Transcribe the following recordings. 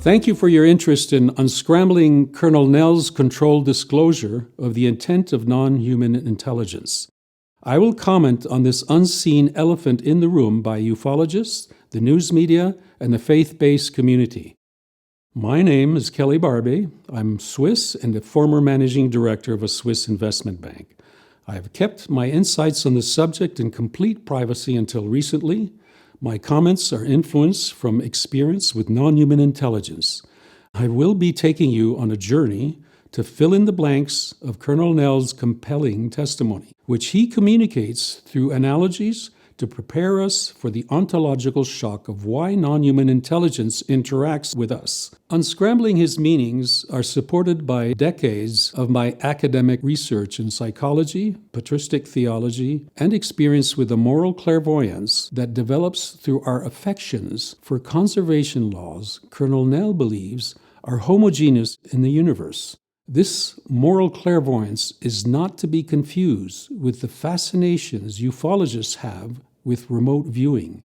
Thank you for your interest in unscrambling Colonel Nell's controlled disclosure of the intent of non-human intelligence. I will comment on this unseen elephant in the room by ufologists, the news media, and the faith-based community. My name is Kelly Barbey. I'm Swiss and a former managing director of a Swiss investment bank. I have kept my insights on the subject in complete privacy until recently. My comments are influenced from experience with non-human intelligence. I will be taking you on a journey to fill in the blanks of Colonel Nell's compelling testimony, which he communicates through analogies to prepare us for the ontological shock of why non-human intelligence interacts with us. Unscrambling his meanings are supported by decades of my academic research in psychology, patristic theology, and experience with the moral clairvoyance that develops through our affections for conservation laws Colonel Nell believes are homogeneous in the universe. This moral clairvoyance is not to be confused with the fascinations ufologists have with remote viewing,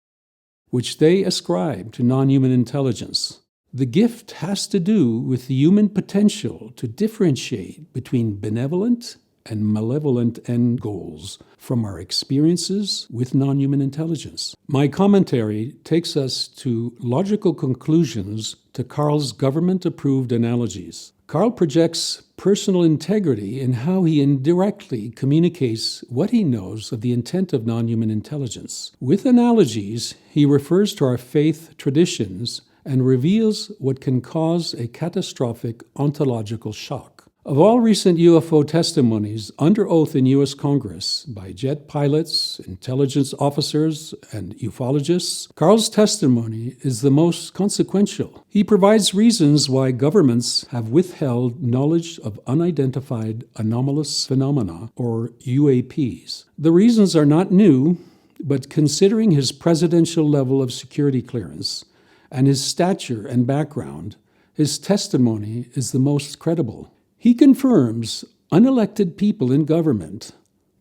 which they ascribe to non-human intelligence. The gift has to do with the human potential to differentiate between benevolent and malevolent end goals from our experiences with non-human intelligence. My commentary takes us to logical conclusions to Karl's government-approved analogies. Karl projects personal integrity in how he indirectly communicates what he knows of the intent of non-human intelligence. With analogies, he refers to our faith traditions and reveals what can cause a catastrophic ontological shock. Of all recent UFO testimonies under oath in U.S. Congress by jet pilots, intelligence officers, and ufologists, Karl's testimony is the most consequential. He provides reasons why governments have withheld knowledge of unidentified anomalous phenomena, or UAPs. The reasons are not new, but considering his presidential level of security clearance and his stature and background, his testimony is the most credible. He confirms unelected people in government,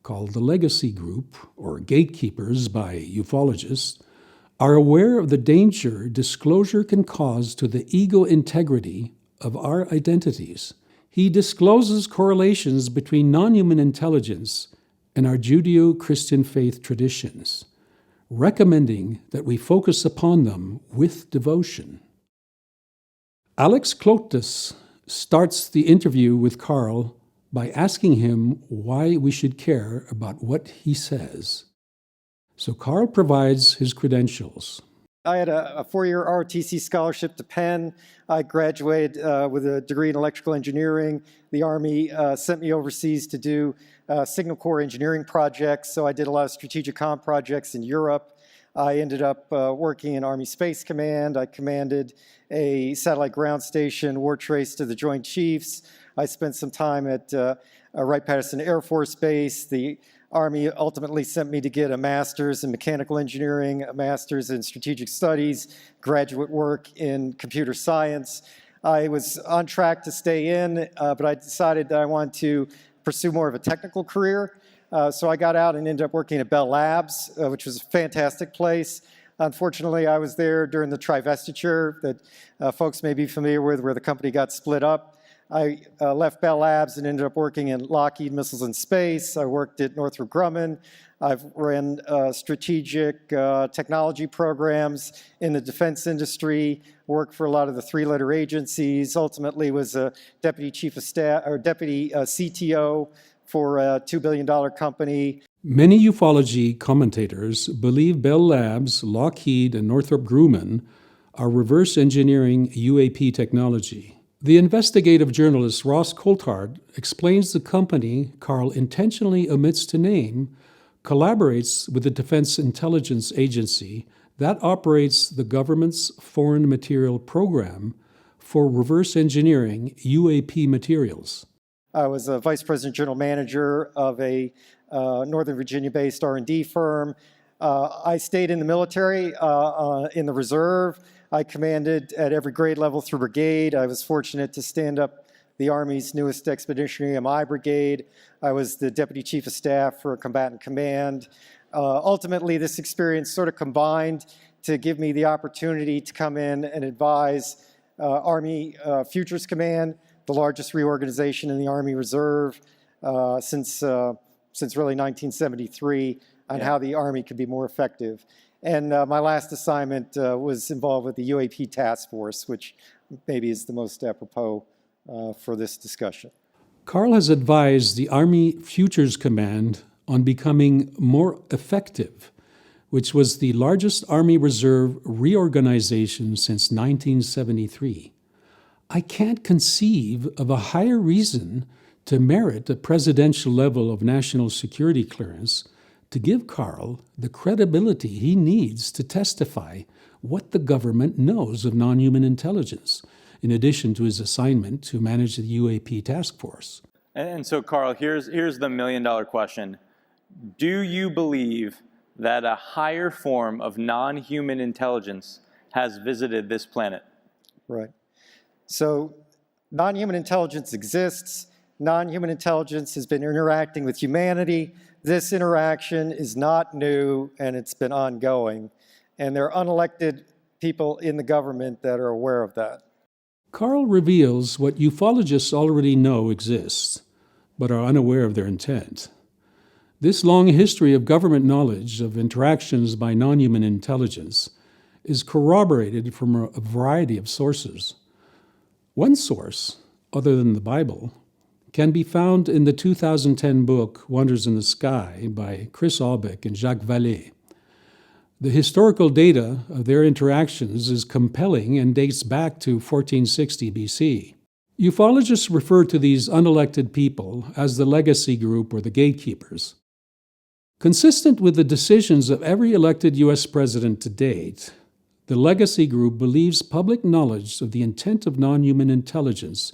called the legacy group or gatekeepers by ufologists, are aware of the danger disclosure can cause to the ego integrity of our identities. He discloses correlations between non-human intelligence and our Judeo-Christian faith traditions, recommending that we focus upon them with devotion. Alex Klotis starts the interview with Karl by asking him why we should care about what he says. So Karl provides his credentials. I had a four-year ROTC scholarship to Penn. I graduated with a degree in electrical engineering. The Army sent me overseas to do signal corps engineering projects, so I did a lot of strategic comm projects in Europe. I ended up working in Army Space Command. I commanded a satellite ground station, war trace to the Joint Chiefs. I spent some time at Wright-Patterson Air Force Base. The Army ultimately sent me to get a master's in mechanical engineering, a master's in strategic studies, graduate work in computer science. I was on track to stay in, but I decided that I wanted to pursue more of a technical career. So I got out and ended up working at Bell Labs, which was a fantastic place. Unfortunately, I was there during the trivestiture that folks may be familiar with, where the company got split up. I left Bell Labs and ended up working in Lockheed Missiles and Space. I worked at Northrop Grumman. I've ran strategic technology programs in the defense industry, worked for a lot of the three-letter agencies, ultimately was a deputy chief of staff, or deputy CTO for a $2 billion company. Many ufology commentators believe Bell Labs, Lockheed, and Northrop Grumman are reverse engineering UAP technology. The investigative journalist Ross Coulthard explains the company Karl intentionally omits to name collaborates with the Defense Intelligence Agency that operates the government's foreign material program for reverse engineering UAP materials. I was a vice president general manager of a Northern Virginia-based R&D firm. I stayed in the military, in the reserve. I commanded at every grade level through brigade. I was fortunate to stand up the Army's newest expeditionary MI brigade. I was the deputy chief of staff for a combatant command. Ultimately, this experience sort of combined to give me the opportunity to come in and advise Army Futures Command, the largest reorganization in the Army Reserve since really 1973, on how the Army could be more effective. And my last assignment was involved with the UAP task force, which maybe is the most apropos for this discussion. Karl has advised the Army Futures Command on becoming more effective, which was the largest Army Reserve reorganization since 1973. I can't conceive of a higher reason to merit a presidential level of national security clearance to give Karl the credibility he needs to testify what the government knows of non-human intelligence, in addition to his assignment to manage the UAP task force. And so, Karl, here's the million-dollar question. Do you believe that a higher form of non-human intelligence has visited this planet? Right. So non-human intelligence exists. Non-human intelligence has been interacting with humanity. This interaction is not new, and it's been ongoing. And there are unelected people in the government that are aware of that. Karl reveals what ufologists already know exists, but are unaware of their intent. This long history of government knowledge of interactions by non-human intelligence is corroborated from a variety of sources. One source, other than the Bible, can be found in the 2010 book Wonders in the Sky by Chris Albeck and Jacques Vallée. The historical data of their interactions is compelling and dates back to 1460 BC. Ufologists refer to these unelected people as the legacy group or the gatekeepers. Consistent with the decisions of every elected U.S. president to date, the legacy group believes public knowledge of the intent of non-human intelligence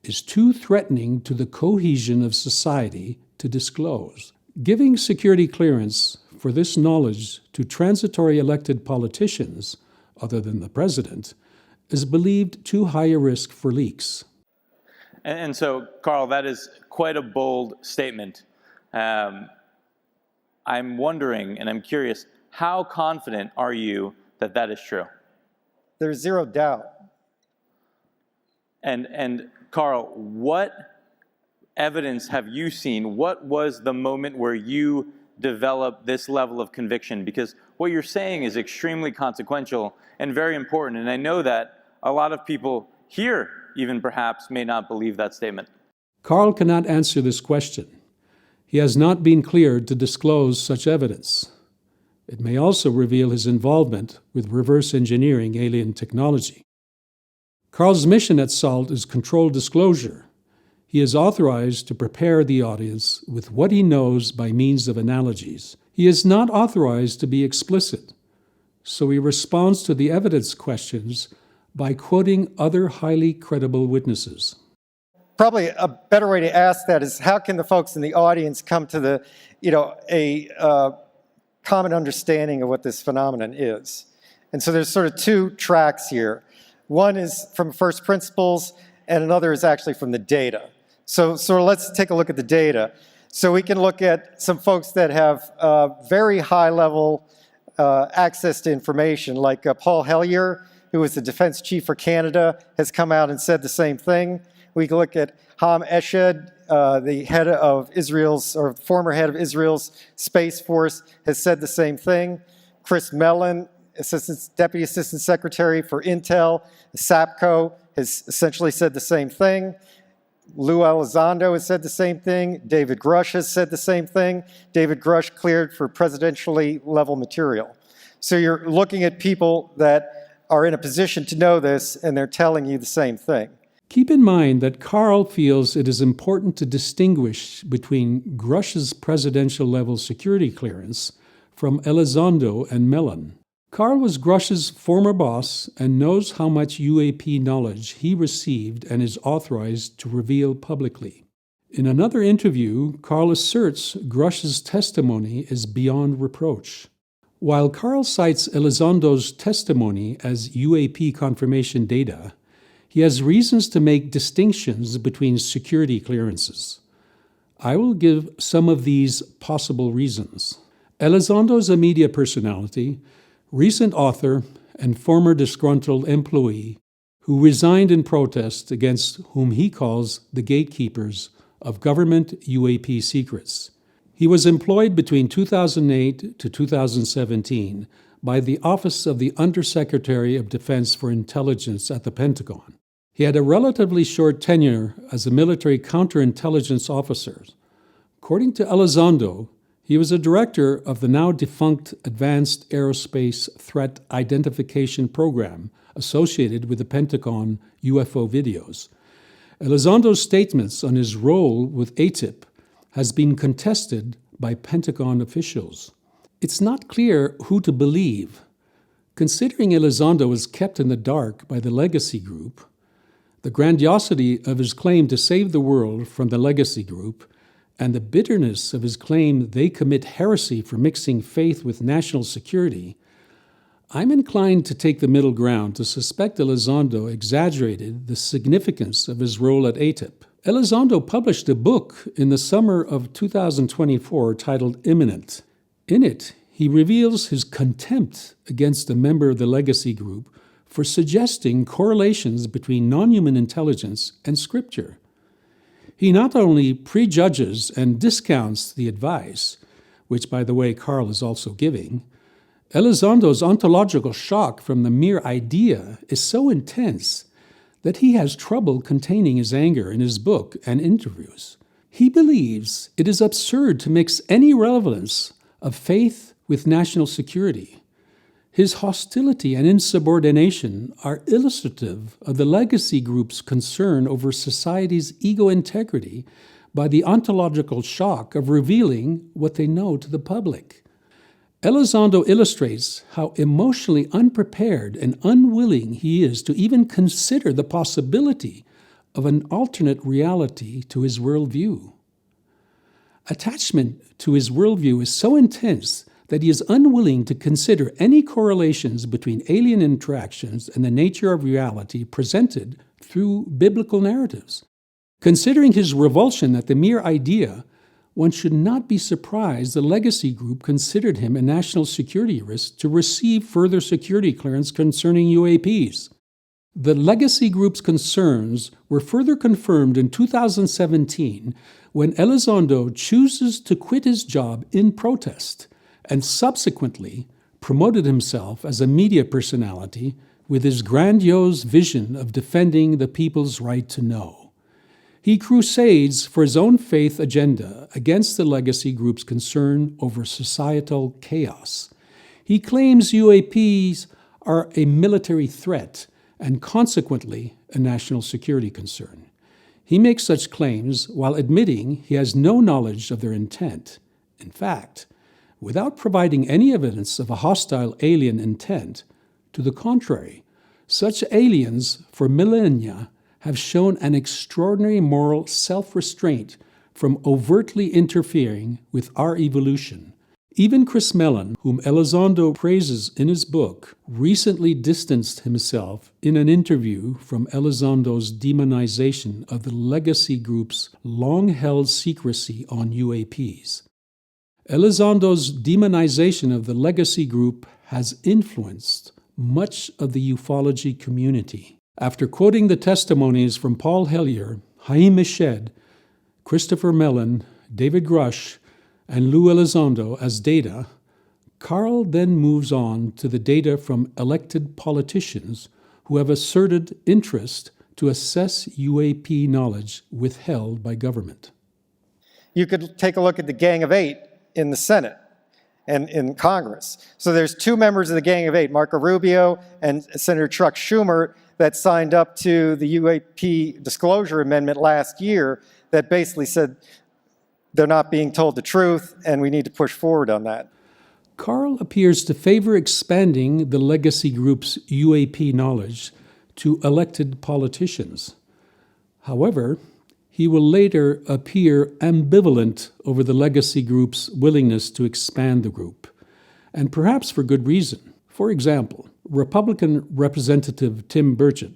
is too threatening to the cohesion of society to disclose. Giving security clearance for this knowledge to transitory elected politicians, other than the president, is believed too high a risk for leaks. And so, Karl, that is quite a bold statement. I'm wondering, and I'm curious, how confident are you that that is true? There's zero doubt. And Karl, what evidence have you seen? What was the moment where you developed this level of conviction? Because what you're saying is extremely consequential and very important. And I know that a lot of people here, even perhaps, may not believe that statement. Karl cannot answer this question. He has not been cleared to disclose such evidence. It may also reveal his involvement with reverse engineering alien technology. Karl's mission at SALT is controlled disclosure. He is authorized to prepare the audience with what he knows by means of analogies. He is not authorized to be explicit, so he responds to the evidence questions by quoting other highly credible witnesses. Probably a better way to ask that is, how can the folks in the audience come to a common understanding of what this phenomenon is? And so there's sort of two tracks here. One is from first principles, and another is actually from the data. So let's take a look at the data. So we can look at some folks that have very high level access to information, like Paul Hellyer, who was the defense chief for Canada, has come out and said the same thing. We can look at Ham Eshed, the head of Israel's, or former head of Israel's Space Force, has said the same thing. Chris Mellon, Deputy Assistant Secretary for Intel, SAPCO, has essentially said the same thing. Lou Elizondo has said the same thing. David Grush has said the same thing. David Grush cleared for presidentially level material. So you're looking at people that are in a position to know this, and they're telling you the same thing. Keep in mind that Karl feels it is important to distinguish between Grush's presidential-level security clearance from Elizondo and Mellon. Karl was Grush's former boss and knows how much UAP knowledge he received and is authorized to reveal publicly. In another interview, Karl asserts Grush's testimony is beyond reproach. While Karl cites Elizondo's testimony as UAP confirmation data, he has reasons to make distinctions between security clearances. I will give some of these possible reasons. Elizondo is a media personality, recent author, and former disgruntled employee who resigned in protest against whom he calls the gatekeepers of government UAP secrets. He was employed between 2008 to 2017 by the Office of the Undersecretary of Defense for Intelligence at the Pentagon. He had a relatively short tenure as a military counterintelligence officer. According to Elizondo, he was a director of the now defunct Advanced Aerospace Threat Identification Program associated with the Pentagon UFO videos. Elizondo's statements on his role with ATIP has been contested by Pentagon officials. It's not clear who to believe. Considering Elizondo was kept in the dark by the Legacy Group, the grandiosity of his claim to save the world from the Legacy Group, and the bitterness of his claim they commit heresy for mixing faith with national security, I'm inclined to take the middle ground to suspect Elizondo exaggerated the significance of his role at ATIP. Elizondo published a book in the summer of 2024 titled Imminent. In it, he reveals his contempt against a member of the Legacy Group for suggesting correlations between non-human intelligence and Scripture. He not only prejudges and discounts the advice, which, by the way, Karl is also giving, Elizondo's ontological shock from the mere idea is so intense that he has trouble containing his anger in his book and interviews. He believes it is absurd to mix any relevance of faith with national security. His hostility and insubordination are illustrative of the Legacy Group's concern over society's ego integrity by the ontological shock of revealing what they know to the public. Elizondo illustrates how emotionally unprepared and unwilling he is to even consider the possibility of an alternate reality to his worldview. Attachment to his worldview is so intense that he is unwilling to consider any correlations between alien interactions and the nature of reality presented through biblical narratives. Considering his revulsion at the mere idea, one should not be surprised the Legacy Group considered him a national security risk to receive further security clearance concerning UAPs. The Legacy Group's concerns were further confirmed in 2017 when Elizondo chooses to quit his job in protest and subsequently promoted himself as a media personality with his grandiose vision of defending the people's right to know. He crusades for his own faith agenda against the Legacy Group's concern over societal chaos. He claims UAPs are a military threat and consequently a national security concern. He makes such claims while admitting he has no knowledge of their intent. In fact, without providing any evidence of a hostile alien intent, to the contrary, such aliens for millennia have shown an extraordinary moral self-restraint from overtly interfering with our evolution. Even Chris Mellon, whom Elizondo praises in his book, recently distanced himself in an interview from Elizondo's demonization of the Legacy Group's long-held secrecy on UAPs. Elizondo's demonization of the Legacy Group has influenced much of the ufology community. After quoting the testimonies from Paul Hellyer, Haim Eshed, Christopher Mellon, David Grush, and Lou Elizondo as data, Karl then moves on to the data from elected politicians who have asserted interest to assess UAP knowledge withheld by government. You could take a look at the Gang of Eight in the Senate and in Congress. So there's two members of the Gang of Eight, Marco Rubio and Senator Chuck Schumer, that signed up to the UAP disclosure amendment last year that basically said they're not being told the truth and we need to push forward on that. Karl appears to favor expanding the Legacy Group's UAP knowledge to elected politicians. However, he will later appear ambivalent over the Legacy Group's willingness to expand the group, and perhaps for good reason. For example, Republican Representative Tim Burchett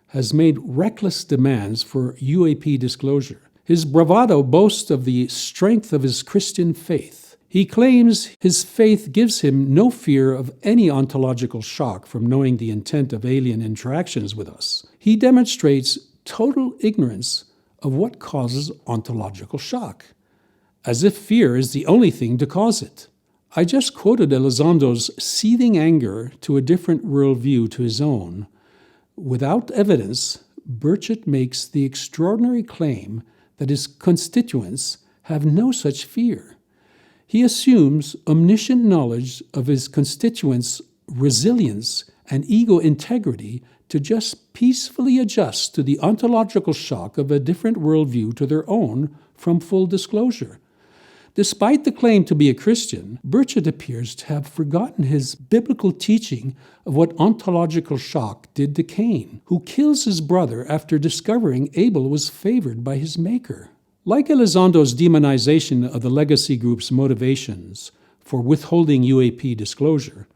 has made reckless demands for UAP disclosure. His bravado boasts of the strength of his Christian faith. He claims his faith gives him no fear of any ontological shock from knowing the intent of alien interactions with us. He demonstrates total ignorance of what causes ontological shock, as if fear is the only thing to cause it. I just quoted Elizondo's seething anger to a different worldview to his own. Without evidence, Burchett makes the extraordinary claim that his constituents have no such fear. He assumes omniscient knowledge of his constituents' resilience and ego integrity to just peacefully adjust to the ontological shock of a different worldview to their own from full disclosure. Despite the claim to be a Christian, Burchett appears to have forgotten his biblical teaching of what ontological shock did to Cain, who kills his brother after discovering Abel was favored by his maker. Like Elizondo's demonization of the legacy group's motivations for withholding UAP disclosure,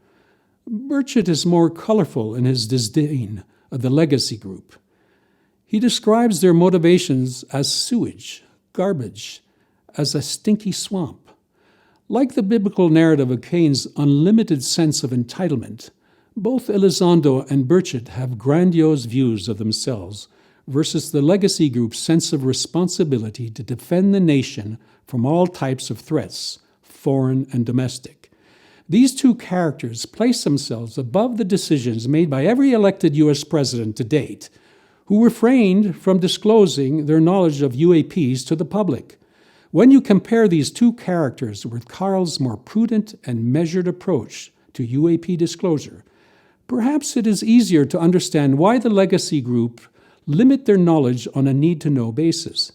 Burchett is more colorful in his disdain of the legacy group. He describes their motivations as sewage, garbage, as a stinky swamp. Like the biblical narrative of Cain's unlimited sense of entitlement, both Elizondo and Burchett have grandiose views of themselves versus the legacy group's sense of responsibility to defend the nation from all types of threats, foreign and domestic. These two characters place themselves above the decisions made by every elected U.S. president to date, who refrained from disclosing their knowledge of UAPs to the public. When you compare these two characters with Karl's more prudent and measured approach to UAP disclosure, perhaps it is easier to understand why the legacy group limit their knowledge on a need-to-know basis.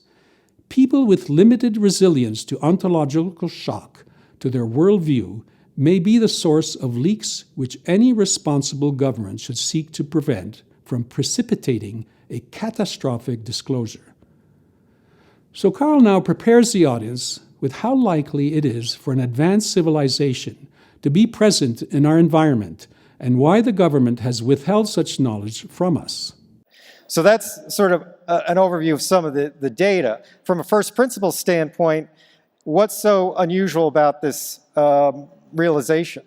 People with limited resilience to ontological shock to their worldview may be the source of leaks which any responsible government should seek to prevent from precipitating a catastrophic disclosure. So Karl now prepares the audience with how likely it is for an advanced civilization to be present in our environment and why the government has withheld such knowledge from us. So that's sort of an overview of some of the data. From a first principles standpoint, what's so unusual about this realization?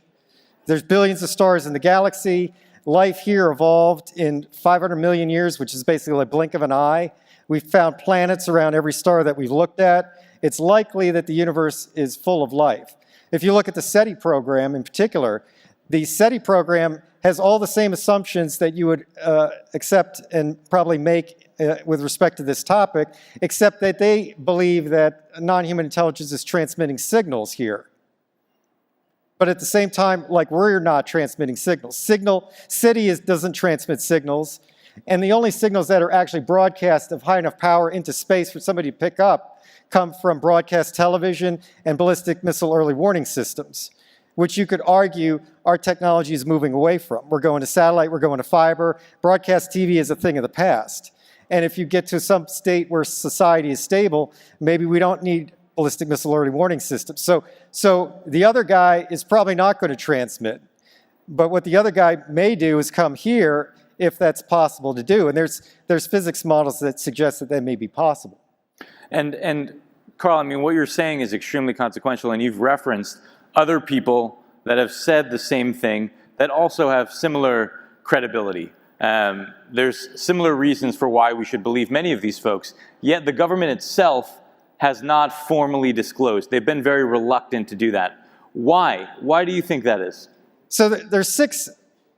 There's billions of stars in the galaxy. Life here evolved in 500 million years, which is basically a blink of an eye. We've found planets around every star that we've looked at. It's likely that the universe is full of life. If you look at the SETI program in particular, the SETI program has all the same assumptions that you would accept and probably make with respect to this topic, except that they believe that non-human intelligence is transmitting signals here. But at the same time, like, we're not transmitting signals. SETI doesn't transmit signals. And the only signals that are actually broadcast of high enough power into space for somebody to pick up come from broadcast television and ballistic missile early warning systems, which you could argue our technology is moving away from. We're going to satellite, we're going to fiber. Broadcast TV is a thing of the past. And if you get to some state where society is stable, maybe we don't need ballistic missile early warning systems. So the other guy is probably not going to transmit. But what the other guy may do is come here if that's possible to do. And there's physics models that suggest that may be possible. And Karl, I mean, what you're saying is extremely consequential, and you've referenced other people that have said the same thing that also have similar credibility. There's similar reasons for why we should believe many of these folks, yet the government itself has not formally disclosed. They've been very reluctant to do that. Why? Why do you think that is? So there's 6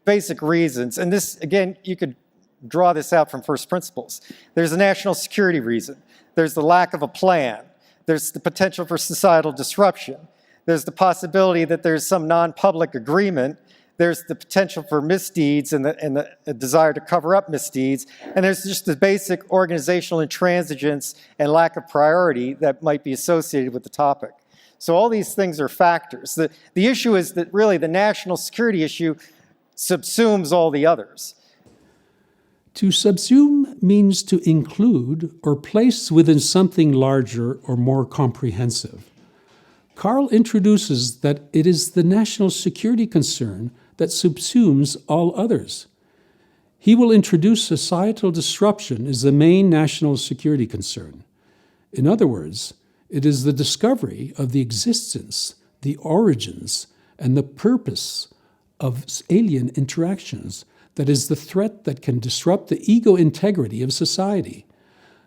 basic reasons, and this, again, you could draw this out from first principles. There's a national security reason. There's the lack of a plan. There's the potential for societal disruption. There's the possibility that there's some non-public agreement. There's the potential for misdeeds and the desire to cover up misdeeds. And there's just the basic organizational intransigence and lack of priority that might be associated with the topic. So all these things are factors. The issue is that really the national security issue subsumes all the others. To subsume means to include or place within something larger or more comprehensive. Karl introduces that it is the national security concern that subsumes all others. He will introduce societal disruption as the main national security concern. In other words, it is the discovery of the existence, the origins and the purpose of alien interactions that is the threat that can disrupt the ego integrity of society.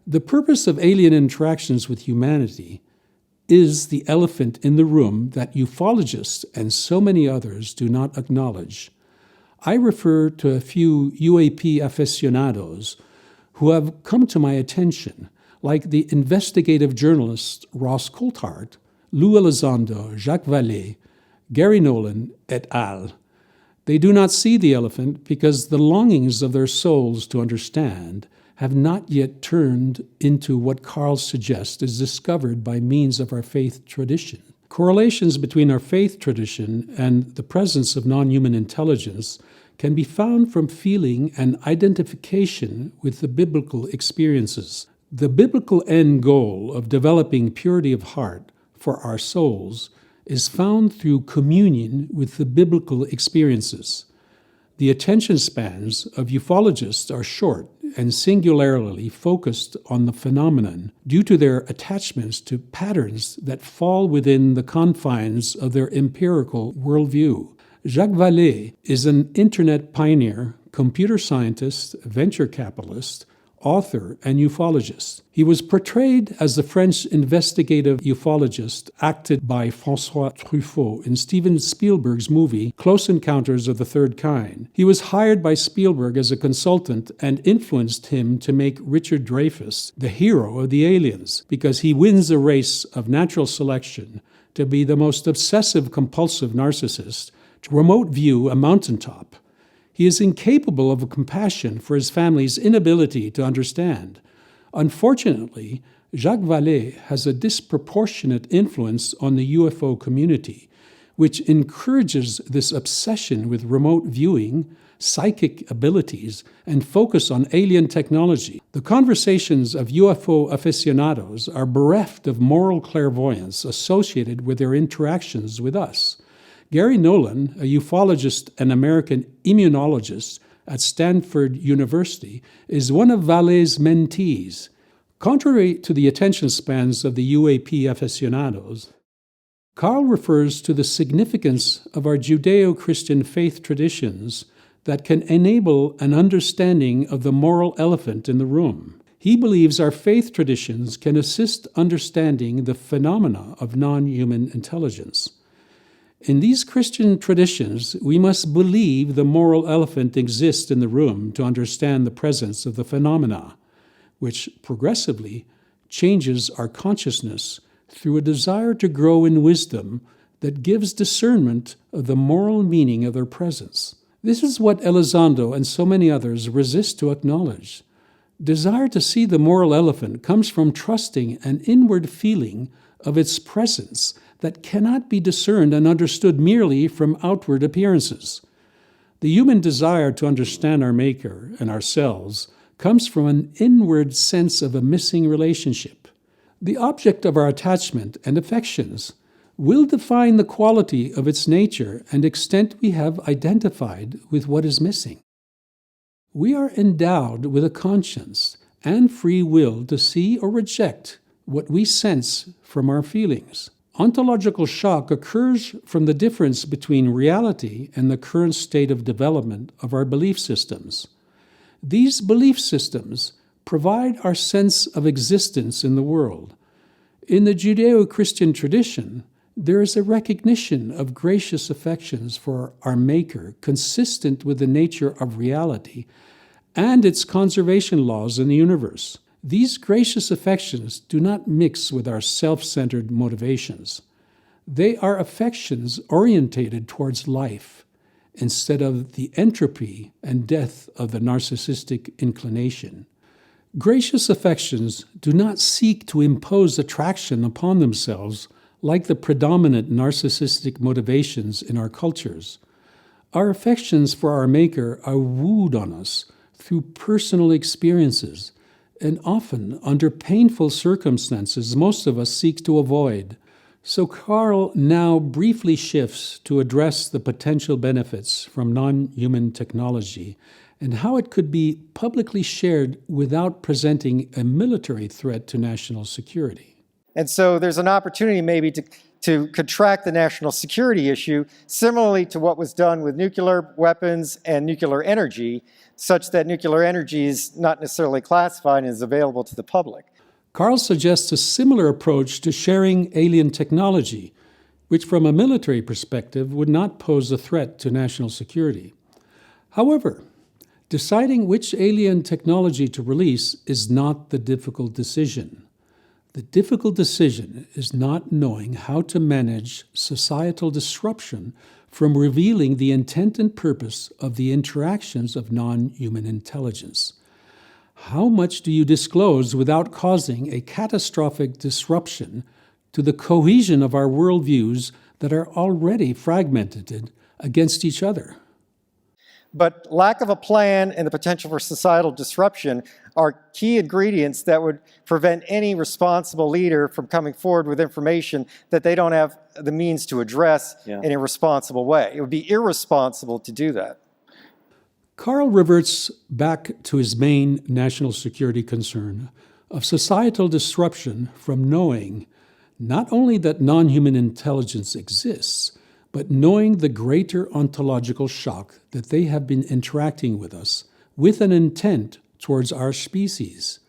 The purpose of alien interactions with humanity is the elephant in the room that ufologists and so many others do not acknowledge. I refer to a few UAP aficionados who have come to my attention, like the investigative journalists Ross Coulthard, Lou Elizondo, Jacques Vallée, Gary Nolan, et al. They do not see the elephant because the longings of their souls to understand have not yet turned into what Karl suggests is discovered by means of our faith tradition. Correlations between our faith tradition and the presence of non-human intelligence can be found from feeling and identification with the biblical experiences. The biblical end goal of developing purity of heart for our souls is found through communion with the biblical experiences. The attention spans of ufologists are short and singularly focused on the phenomenon due to their attachments to patterns that fall within the confines of their empirical worldview. Jacques Vallée is an internet pioneer, computer scientist, venture capitalist, author, and ufologist. He was portrayed as the French investigative ufologist acted by François Truffaut in Steven Spielberg's movie Close Encounters of the Third Kind. He was hired by Spielberg as a consultant and influenced him to make Richard Dreyfuss the hero of the aliens because he wins a race of natural selection to be the most obsessive-compulsive narcissist to remote view a mountaintop. He is incapable of compassion for his family's inability to understand. Unfortunately, Jacques Vallée has a disproportionate influence on the UFO community, which encourages this obsession with remote viewing, psychic abilities, and focus on alien technology. The conversations of UFO aficionados are bereft of moral clairvoyance associated with their interactions with us. Gary Nolan, a ufologist and American immunologist at Stanford University, is one of Vallée's mentees. Contrary to the attention spans of the UAP aficionados, Karl refers to the significance of our Judeo-Christian faith traditions that can enable an understanding of the moral elephant in the room. He believes our faith traditions can assist understanding the phenomena of non-human intelligence. In these Christian traditions, we must believe the moral elephant exists in the room to understand the presence of the phenomena, which progressively changes our consciousness through a desire to grow in wisdom that gives discernment of the moral meaning of their presence. This is what Elizondo and so many others resist to acknowledge. Desire to see the moral elephant comes from trusting an inward feeling of its presence that cannot be discerned and understood merely from outward appearances. The human desire to understand our Maker and ourselves comes from an inward sense of a missing relationship. The object of our attachment and affections will define the quality of its nature and extent we have identified with what is missing. We are endowed with a conscience and free will to see or reject what we sense from our feelings. Ontological shock occurs from the difference between reality and the current state of development of our belief systems. These belief systems provide our sense of existence in the world. In the Judeo-Christian tradition, there is a recognition of gracious affections for our Maker consistent with the nature of reality and its conservation laws in the universe. These gracious affections do not mix with our self-centered motivations. They are affections orientated towards life instead of the entropy and death of the narcissistic inclination. Gracious affections do not seek to impose attraction upon themselves like the predominant narcissistic motivations in our cultures. Our affections for our Maker are wooed on us through personal experiences, and often under painful circumstances most of us seek to avoid. So Karl now briefly shifts to address the potential benefits from non-human technology and how it could be publicly shared without presenting a military threat to national security. And so there's an opportunity maybe to contract the national security issue, similarly to what was done with nuclear weapons and nuclear energy, such that nuclear energy is not necessarily classified and is available to the public. Karl suggests a similar approach to sharing alien technology, which from a military perspective would not pose a threat to national security. However, deciding which alien technology to release is not the difficult decision. The difficult decision is not knowing how to manage societal disruption from revealing the intent and purpose of the interactions of non-human intelligence. How much do you disclose without causing a catastrophic disruption to the cohesion of our worldviews that are already fragmented against each other? But lack of a plan and the potential for societal disruption are key ingredients that would prevent any responsible leader from coming forward with information that they don't have the means to address in a responsible way. It would be irresponsible to do that. Karl reverts back to his main national security concern of societal disruption from knowing not only that non-human intelligence exists, but knowing the greater ontological shock that they have been interacting with us with an intent towards our species.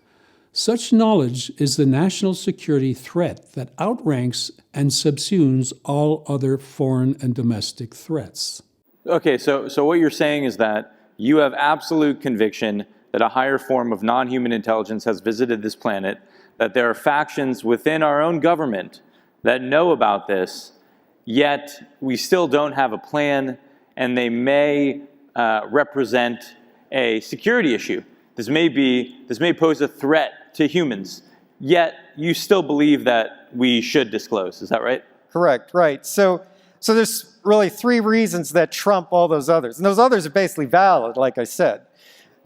Such knowledge is the national security threat that outranks and subsumes all other foreign and domestic threats. Okay, so what you're saying is that you have absolute conviction that a higher form of non-human intelligence has visited this planet, that there are factions within our own government that know about this, yet we still don't have a plan, and they may represent a security issue. This may pose a threat to humans, yet you still believe that we should disclose. Is that right? Correct, right. So there's really three reasons that trump all those others. And those others are basically valid, like I said.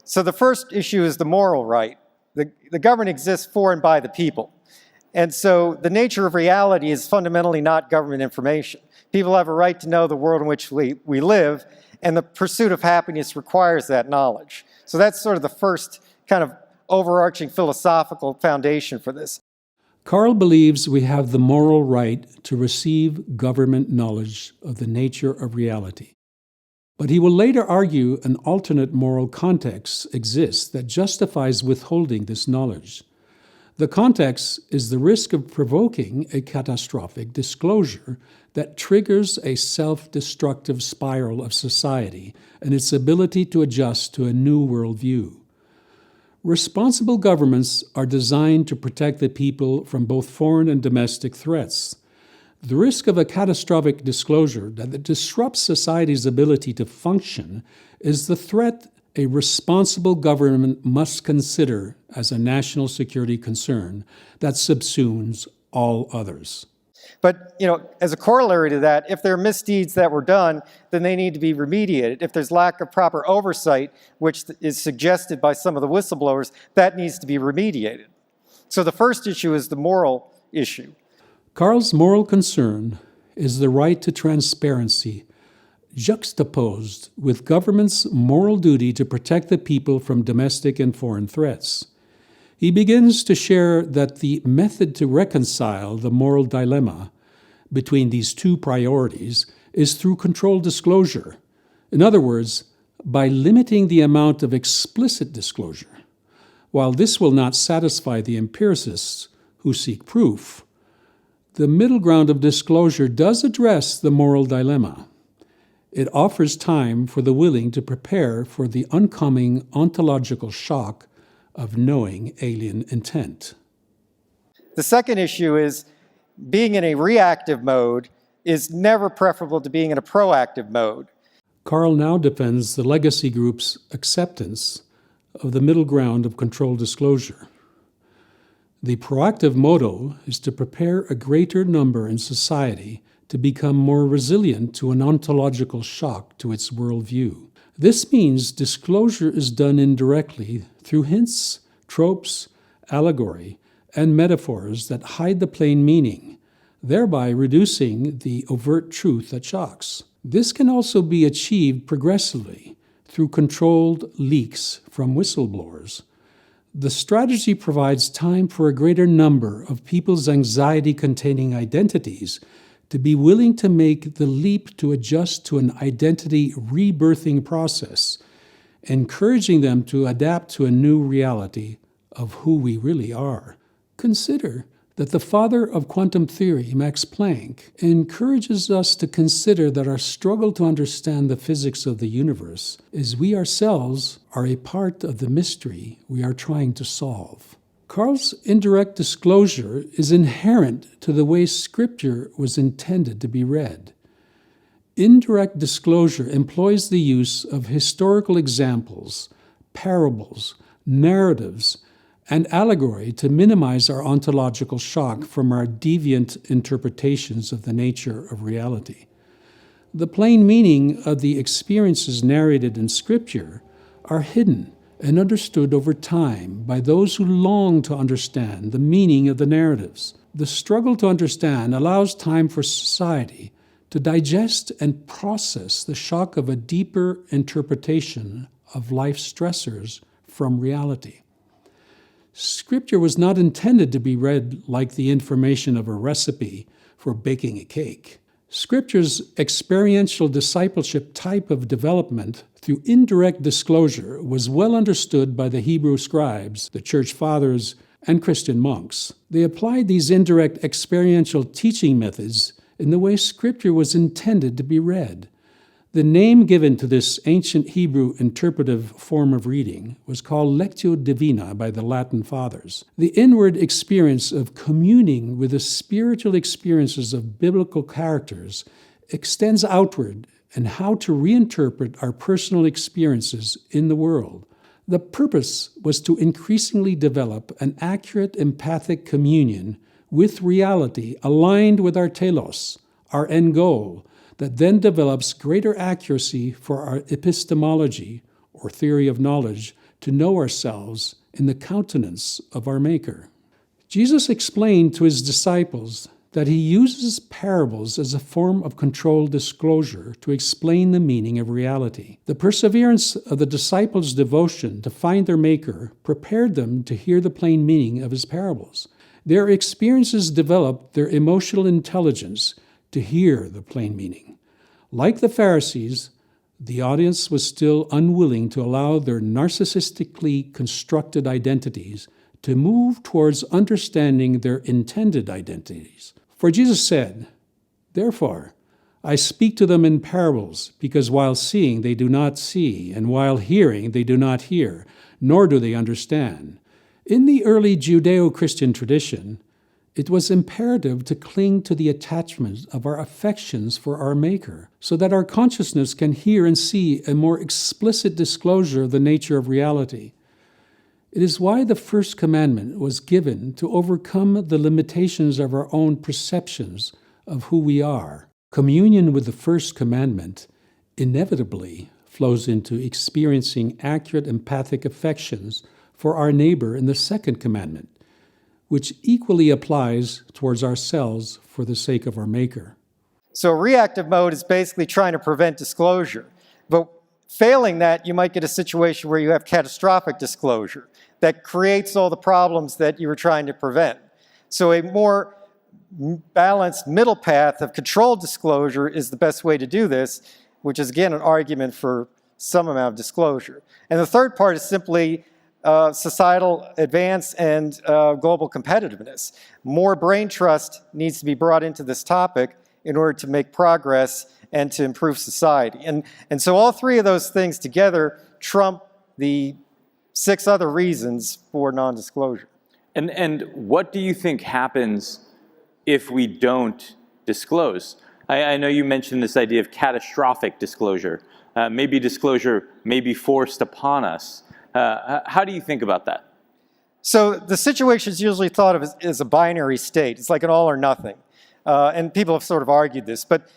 So the first issue is the moral right. The government exists for and by the people. And so the nature of reality is fundamentally not government information. People have a right to know the world in which we live, and the pursuit of happiness requires that knowledge. So that's sort of the first kind of overarching philosophical foundation for this. Karl believes we have the moral right to receive government knowledge of the nature of reality. But he will later argue an alternate moral context exists that justifies withholding this knowledge. The context is the risk of provoking a catastrophic disclosure that triggers a self-destructive spiral of society and its ability to adjust to a new worldview. Responsible governments are designed to protect the people from both foreign and domestic threats. The risk of a catastrophic disclosure that disrupts society's ability to function is the threat a responsible government must consider as a national security concern that subsumes all others. But, as a corollary to that, if there are misdeeds that were done, then they need to be remediated. If there's lack of proper oversight, which is suggested by some of the whistleblowers, that needs to be remediated. So the first issue is the moral issue. Karl's moral concern is the right to transparency, juxtaposed with government's moral duty to protect the people from domestic and foreign threats. He begins to share that the method to reconcile the moral dilemma between these two priorities is through controlled disclosure. In other words, by limiting the amount of explicit disclosure. While this will not satisfy the empiricists who seek proof, the middle ground of disclosure does address the moral dilemma. It offers time for the willing to prepare for the oncoming ontological shock of knowing alien intent. The second issue is being in a reactive mode is never preferable to being in a proactive mode. Karl now defends the legacy group's acceptance of the middle ground of controlled disclosure. The proactive motto is to prepare a greater number in society to become more resilient to an ontological shock to its worldview. This means disclosure is done indirectly through hints, tropes, allegory, and metaphors that hide the plain meaning, thereby reducing the overt truth that shocks. This can also be achieved progressively through controlled leaks from whistleblowers. The strategy provides time for a greater number of people's anxiety-containing identities to be willing to make the leap to adjust to an identity rebirthing process, encouraging them to adapt to a new reality of who we really are. Consider that the father of quantum theory, Max Planck, encourages us to consider that our struggle to understand the physics of the universe is we ourselves are a part of the mystery we are trying to solve. Karl's indirect disclosure is inherent to the way Scripture was intended to be read. Indirect disclosure employs the use of historical examples, parables, narratives, and allegory to minimize our ontological shock from our deviant interpretations of the nature of reality. The plain meaning of the experiences narrated in Scripture are hidden and understood over time by those who long to understand the meaning of the narratives. The struggle to understand allows time for society to digest and process the shock of a deeper interpretation of life's stressors from reality. Scripture was not intended to be read like the information of a recipe for baking a cake. Scripture's experiential discipleship type of development through indirect disclosure was well understood by the Hebrew scribes, the church fathers, and Christian monks. They applied these indirect experiential teaching methods in the way Scripture was intended to be read. The name given to this ancient Hebrew interpretive form of reading was called Lectio Divina by the Latin fathers. The inward experience of communing with the spiritual experiences of biblical characters extends outward and how to reinterpret our personal experiences in the world. The purpose was to increasingly develop an accurate empathic communion with reality aligned with our telos, our end goal, that then develops greater accuracy for our epistemology, or theory of knowledge, to know ourselves in the countenance of our Maker. Jesus explained to his disciples that he uses parables as a form of controlled disclosure to explain the meaning of reality. The perseverance of the disciples' devotion to find their Maker prepared them to hear the plain meaning of his parables. Their experiences developed their emotional intelligence to hear the plain meaning. Like the Pharisees, the audience was still unwilling to allow their narcissistically constructed identities to move towards understanding their intended identities. For Jesus said, "Therefore, I speak to them in parables, because while seeing they do not see, and while hearing they do not hear, nor do they understand." In the early Judeo-Christian tradition, it was imperative to cling to the attachment of our affections for our Maker, so that our consciousness can hear and see a more explicit disclosure of the nature of reality. It is why the first commandment was given to overcome the limitations of our own perceptions of who we are. Communion with the first commandment inevitably flows into experiencing accurate empathic affections for our neighbor in the second commandment, which equally applies towards ourselves for the sake of our Maker. So reactive mode is basically trying to prevent disclosure. But failing that, you might get a situation where you have catastrophic disclosure that creates all the problems that you were trying to prevent. So a more balanced middle path of controlled disclosure is the best way to do this, which is, again, an argument for some amount of disclosure. And the third part is simply societal advance and global competitiveness. More brain trust needs to be brought into this topic in order to make progress and to improve society. And so all three of those things together trump the 6 other reasons for non-disclosure. And what do you think happens if we don't disclose? I know you mentioned this idea of catastrophic disclosure. Maybe disclosure may be forced upon us. How do you think about that? So the situation is usually thought of as a binary state. It's like an all or nothing. And people have sort of argued this. But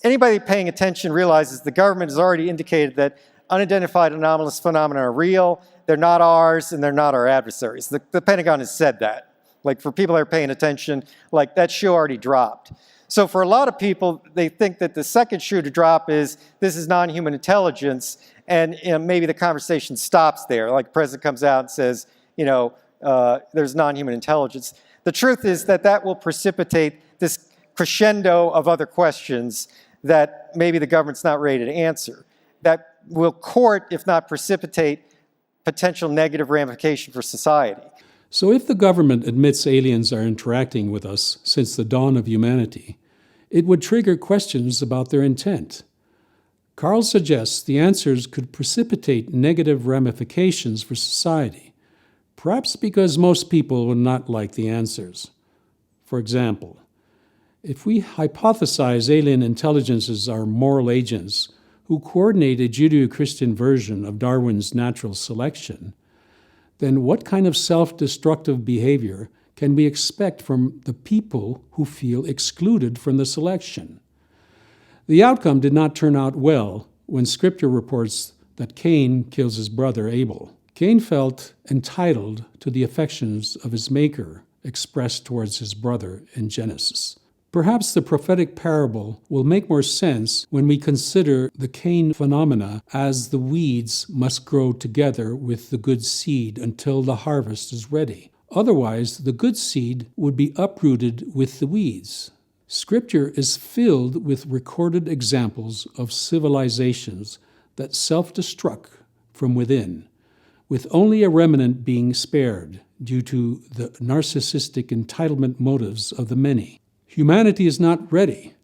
anybody paying attention realizes the government has already indicated that unidentified anomalous phenomena are real, they're not ours, and they're not our adversaries. The Pentagon has said that. Like, for people that are paying attention, like, that shoe already dropped. So for a lot of people, they think that the second shoe to drop is, this is non-human intelligence, and maybe the conversation stops there. Like, the president comes out and says, there's non-human intelligence. The truth is that that will precipitate this crescendo of other questions that maybe the government's not ready to answer, that will court, if not precipitate, potential negative ramification for society. So if the government admits aliens are interacting with us since the dawn of humanity, it would trigger questions about their intent. Karl suggests the answers could precipitate negative ramifications for society, perhaps because most people would not like the answers. For example, if we hypothesize alien intelligences are moral agents who coordinate a Judeo-Christian version of Darwin's natural selection, then what kind of self-destructive behavior can we expect from the people who feel excluded from the selection? The outcome did not turn out well when Scripture reports that Cain kills his brother Abel. Cain felt entitled to the affections of his maker expressed towards his brother in Genesis. Perhaps the prophetic parable will make more sense when we consider the Cain phenomena as the weeds must grow together with the good seed until the harvest is ready. Otherwise, the good seed would be uprooted with the weeds. Scripture is filled with recorded examples of civilizations that self-destruct from within, with only a remnant being spared due to the narcissistic entitlement motives of the many. Humanity is not ready,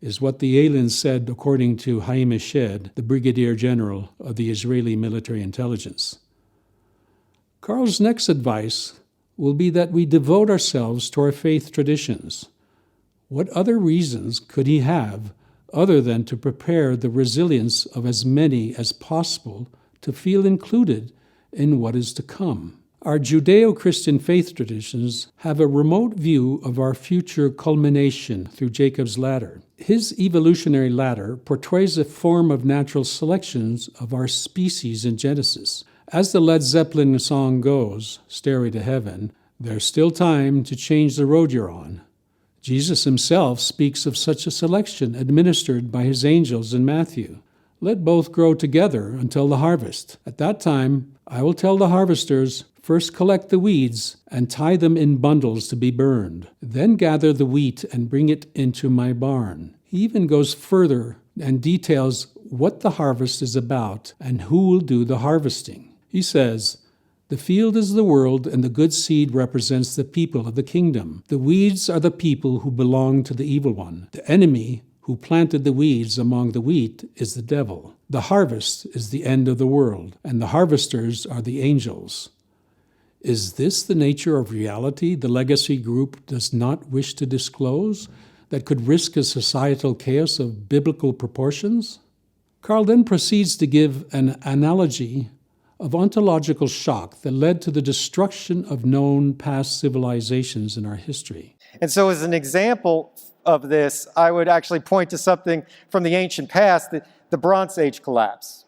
is what the aliens said according to Haim Eshed, the Brigadier General of the Israeli military intelligence. Karl's next advice will be that we devote ourselves to our faith traditions. What other reasons could he have other than to prepare the resilience of as many as possible to feel included in what is to come? Our Judeo-Christian faith traditions have a remote view of our future culmination through Jacob's ladder. His evolutionary ladder portrays a form of natural selections of our species in Genesis. As the Led Zeppelin song goes, Stairway to Heaven, there's still time to change the road you're on. Jesus himself speaks of such a selection administered by his angels in Matthew. Let both grow together until the harvest. At that time, I will tell the harvesters, first collect the weeds and tie them in bundles to be burned. Then gather the wheat and bring it into my barn. He even goes further and details what the harvest is about and who will do the harvesting. He says, the field is the world, and the good seed represents the people of the kingdom. The weeds are the people who belong to the evil one. The enemy who planted the weeds among the wheat is the devil. The harvest is the end of the world, and the harvesters are the angels. Is this the nature of reality the legacy group does not wish to disclose, that could risk a societal chaos of biblical proportions? Karl then proceeds to give an analogy of ontological shock that led to the destruction of known past civilizations in our history. And so as an example of this, I would actually point to something from the ancient past, the Bronze Age collapse.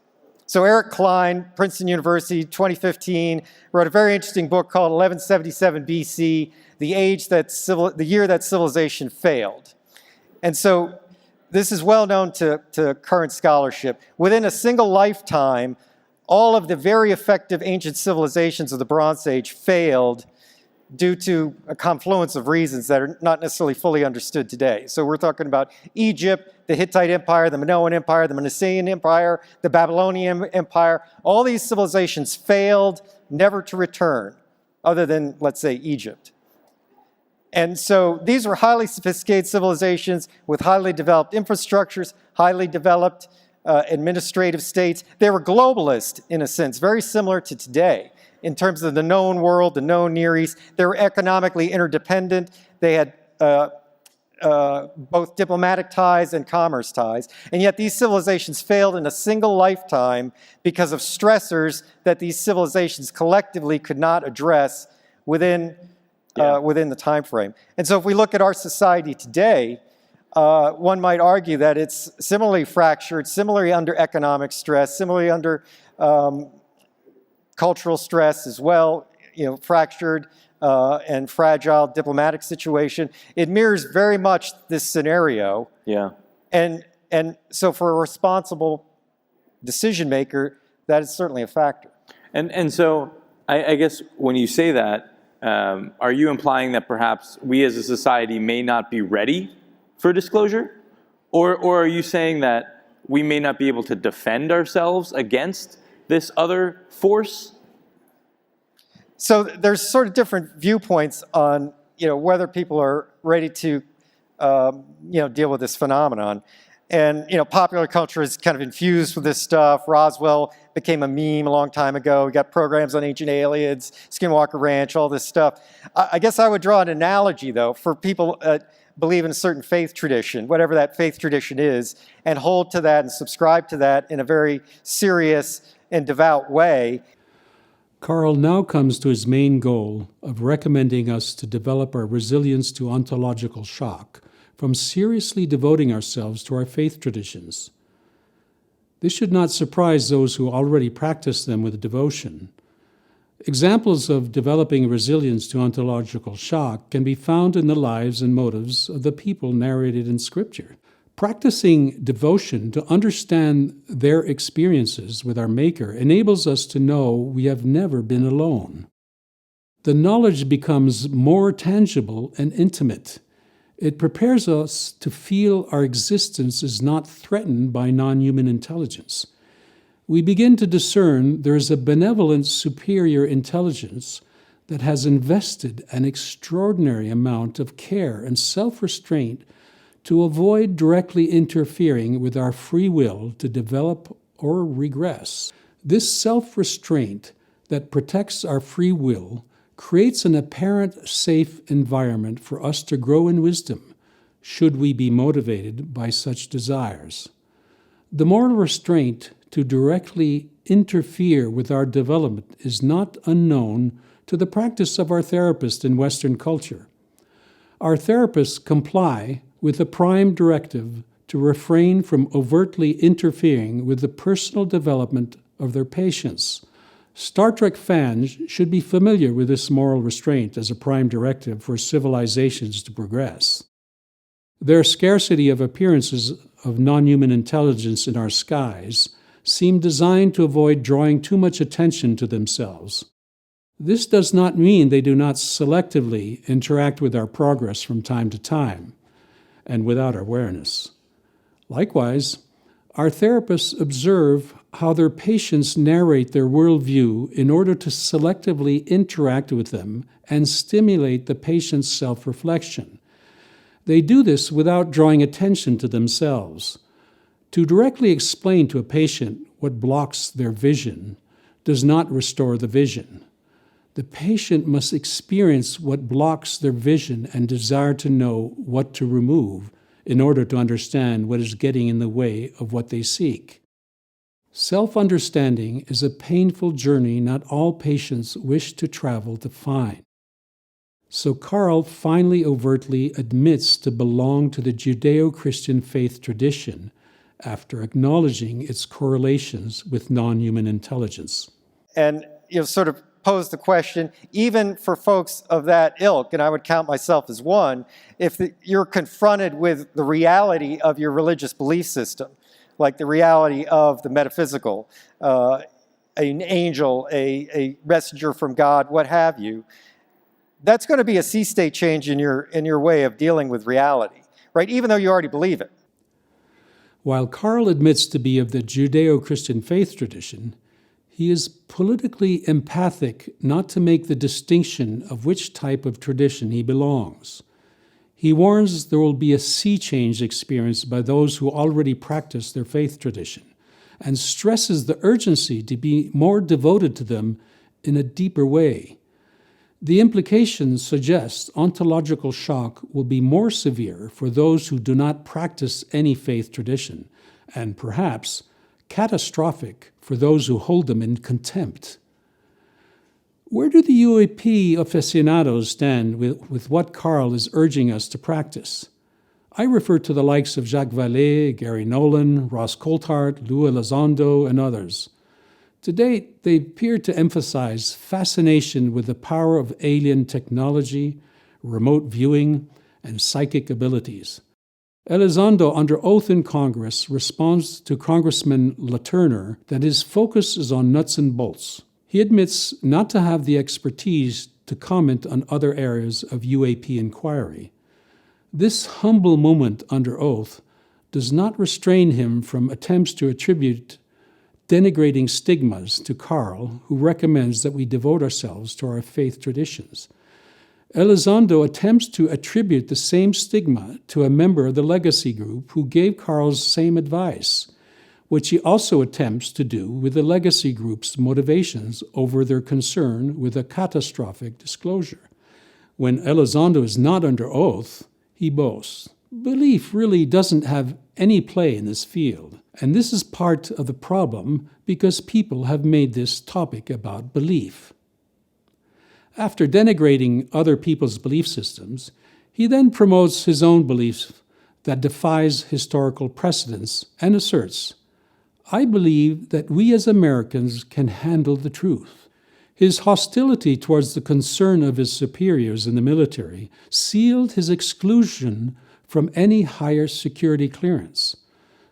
So Eric Klein, Princeton University, 2015, wrote a very interesting book called 1177 BC, the year that civilization failed. And so this is well known to current scholarship. Within a single lifetime, all of the very effective ancient civilizations of the Bronze Age failed due to a confluence of reasons that are not necessarily fully understood today. So we're talking about Egypt, the Hittite Empire, the Minoan Empire, the Manasseh Empire, the Babylonian Empire. All these civilizations failed, never to return, other than, let's say, Egypt. And so these were highly sophisticated civilizations with highly developed infrastructures, highly developed administrative states. They were globalist, in a sense, very similar to today in terms of the known world, the known Near East. They were economically interdependent. They had both diplomatic ties and commerce ties. And yet these civilizations failed in a single lifetime because of stressors that these civilizations collectively could not address within the time frame. And so if we look at our society today, one might argue that it's similarly fractured, similarly under economic stress, similarly under cultural stress as well, fractured and fragile diplomatic situation. It mirrors very much this scenario. Yeah. And so for a responsible decision maker, that is certainly a factor. And so I guess when you say that, are you implying that perhaps we as a society may not be ready for disclosure? Or are you saying that we may not be able to defend ourselves against this other force? So there's sort of different viewpoints on, whether people are ready to, deal with this phenomenon. And, popular culture is kind of infused with this stuff. Roswell became a meme a long time ago. We got programs on ancient aliens, Skinwalker Ranch, all this stuff. I guess I would draw an analogy, though, for people believe in a certain faith tradition, whatever that faith tradition is, and hold to that and subscribe to that in a very serious and devout way. Karl now comes to his main goal of recommending us to develop our resilience to ontological shock from seriously devoting ourselves to our faith traditions. This should not surprise those who already practice them with devotion. Examples of developing resilience to ontological shock can be found in the lives and motives of the people narrated in Scripture. Practicing devotion to understand their experiences with our Maker enables us to know we have never been alone. The knowledge becomes more tangible and intimate. It prepares us to feel our existence is not threatened by non-human intelligence. We begin to discern there is a benevolent superior intelligence that has invested an extraordinary amount of care and self-restraint to avoid directly interfering with our free will to develop or regress. This self-restraint that protects our free will creates an apparent safe environment for us to grow in wisdom, should we be motivated by such desires. The moral restraint to directly interfere with our development is not unknown to the practice of our therapists in Western culture. Our therapists comply with the prime directive to refrain from overtly interfering with the personal development of their patients. Star Trek fans should be familiar with this moral restraint as a prime directive for civilizations to progress. Their scarcity of appearances of non-human intelligence in our skies seem designed to avoid drawing too much attention to themselves. This does not mean they do not selectively interact with our progress from time to time, and without our awareness. Likewise, our therapists observe how their patients narrate their worldview in order to selectively interact with them and stimulate the patient's self-reflection. They do this without drawing attention to themselves. To directly explain to a patient what blocks their vision does not restore the vision. The patient must experience what blocks their vision and desire to know what to remove in order to understand what is getting in the way of what they seek. Self-understanding is a painful journey not all patients wish to travel to find. So Karl finally overtly admits to belong to the Judeo-Christian faith tradition after acknowledging its correlations with non-human intelligence. And sort of pose the question, even for folks of that ilk, and I would count myself as one, if you're confronted with the reality of your religious belief system, like the reality of the metaphysical, an angel, a messenger from God, what have you, that's going to be a sea state change in your way of dealing with reality, right? Even though you already believe it. While Karl admits to be of the Judeo-Christian faith tradition, he is politically empathic not to make the distinction of which type of tradition he belongs. He warns there will be a sea change experienced by those who already practice their faith tradition, and stresses the urgency to be more devoted to them in a deeper way. The implications suggest ontological shock will be more severe for those who do not practice any faith tradition, and perhaps catastrophic for those who hold them in contempt. Where do the UAP aficionados stand with what Karl is urging us to practice? I refer to the likes of Jacques Vallée, Gary Nolan, Ross Coulthart, Lou Elizondo, and others. To date, they appear to emphasize fascination with the power of alien technology, remote viewing, and psychic abilities. Elizondo, under oath in Congress, responds to Congressman LaTurner that his focus is on nuts and bolts. He admits not to have the expertise to comment on other areas of UAP inquiry. This humble moment under oath does not restrain him from attempts to attribute denigrating stigmas to Karl, who recommends that we devote ourselves to our faith traditions. Elizondo attempts to attribute the same stigma to a member of the legacy group who gave Karl's same advice, which he also attempts to do with the legacy group's motivations over their concern with a catastrophic disclosure. When Elizondo is not under oath, he boasts, "Belief really doesn't have any play in this field." And this is part of the problem because people have made this topic about belief. After denigrating other people's belief systems, he then promotes his own belief that defies historical precedents and asserts, "I believe that we as Americans can handle the truth." His hostility towards the concern of his superiors in the military sealed his exclusion from any higher security clearance.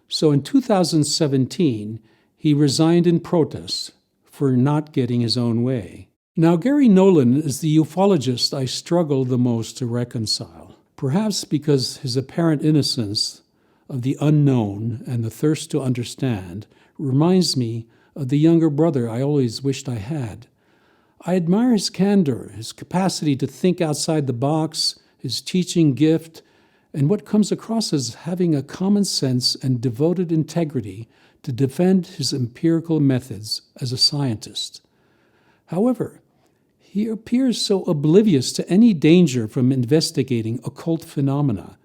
So in 2017, he resigned in protest for not getting his own way. Now, Gary Nolan is the ufologist I struggle the most to reconcile, perhaps because his apparent innocence of the unknown and the thirst to understand reminds me of the younger brother I always wished I had. I admire his candor, his capacity to think outside the box, his teaching gift, and what comes across as having a common sense and devoted integrity to defend his empirical methods as a scientist. However, he appears so oblivious to any danger from investigating occult phenomena.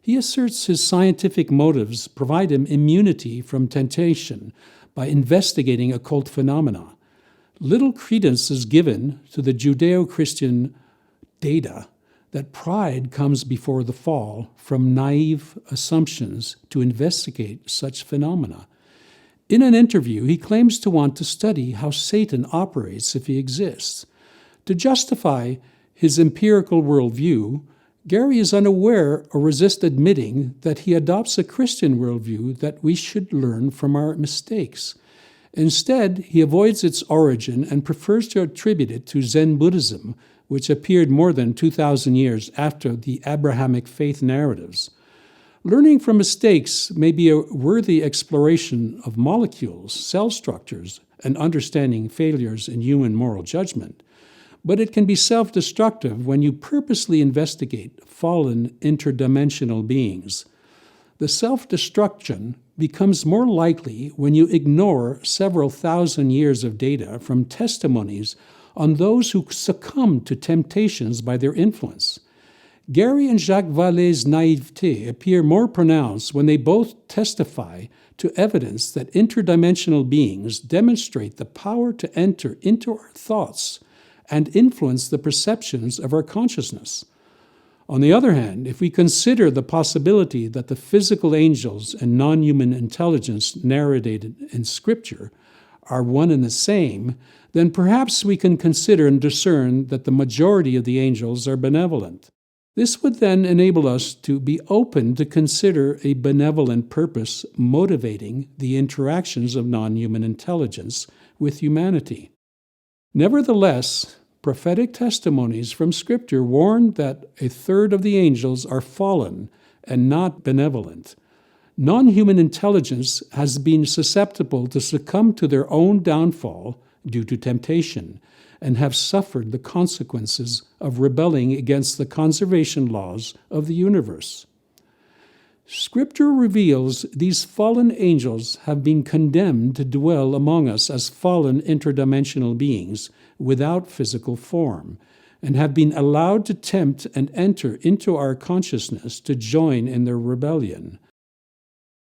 He asserts his scientific motives provide him immunity from temptation by investigating occult phenomena. Little credence is given to the Judeo-Christian data that pride comes before the fall from naive assumptions to investigate such phenomena. In an interview, he claims to want to study how Satan operates if he exists. To justify his empirical worldview, Gary is unaware or resists admitting that he adopts a Christian worldview that we should learn from our mistakes. Instead, he avoids its origin and prefers to attribute it to Zen Buddhism, which appeared more than 2,000 years after the Abrahamic faith narratives. Learning from mistakes may be a worthy exploration of molecules, cell structures, and understanding failures in human moral judgment. But it can be self-destructive when you purposely investigate fallen interdimensional beings. The self-destruction becomes more likely when you ignore several thousand years of data from testimonies on those who succumb to temptations by their influence. Gary and Jacques Vallée's naivete appear more pronounced when they both testify to evidence that interdimensional beings demonstrate the power to enter into our thoughts and influence the perceptions of our consciousness. On the other hand, if we consider the possibility that the physical angels and non-human intelligence narrated in Scripture are one and the same, then perhaps we can consider and discern that the majority of the angels are benevolent. This would then enable us to be open to consider a benevolent purpose motivating the interactions of non-human intelligence with humanity. Nevertheless, prophetic testimonies from Scripture warn that a third of the angels are fallen and not benevolent. Non-human intelligence has been susceptible to succumb to their own downfall due to temptation and have suffered the consequences of rebelling against the conservation laws of the universe. Scripture reveals these fallen angels have been condemned to dwell among us as fallen interdimensional beings without physical form, and have been allowed to tempt and enter into our consciousness to join in their rebellion.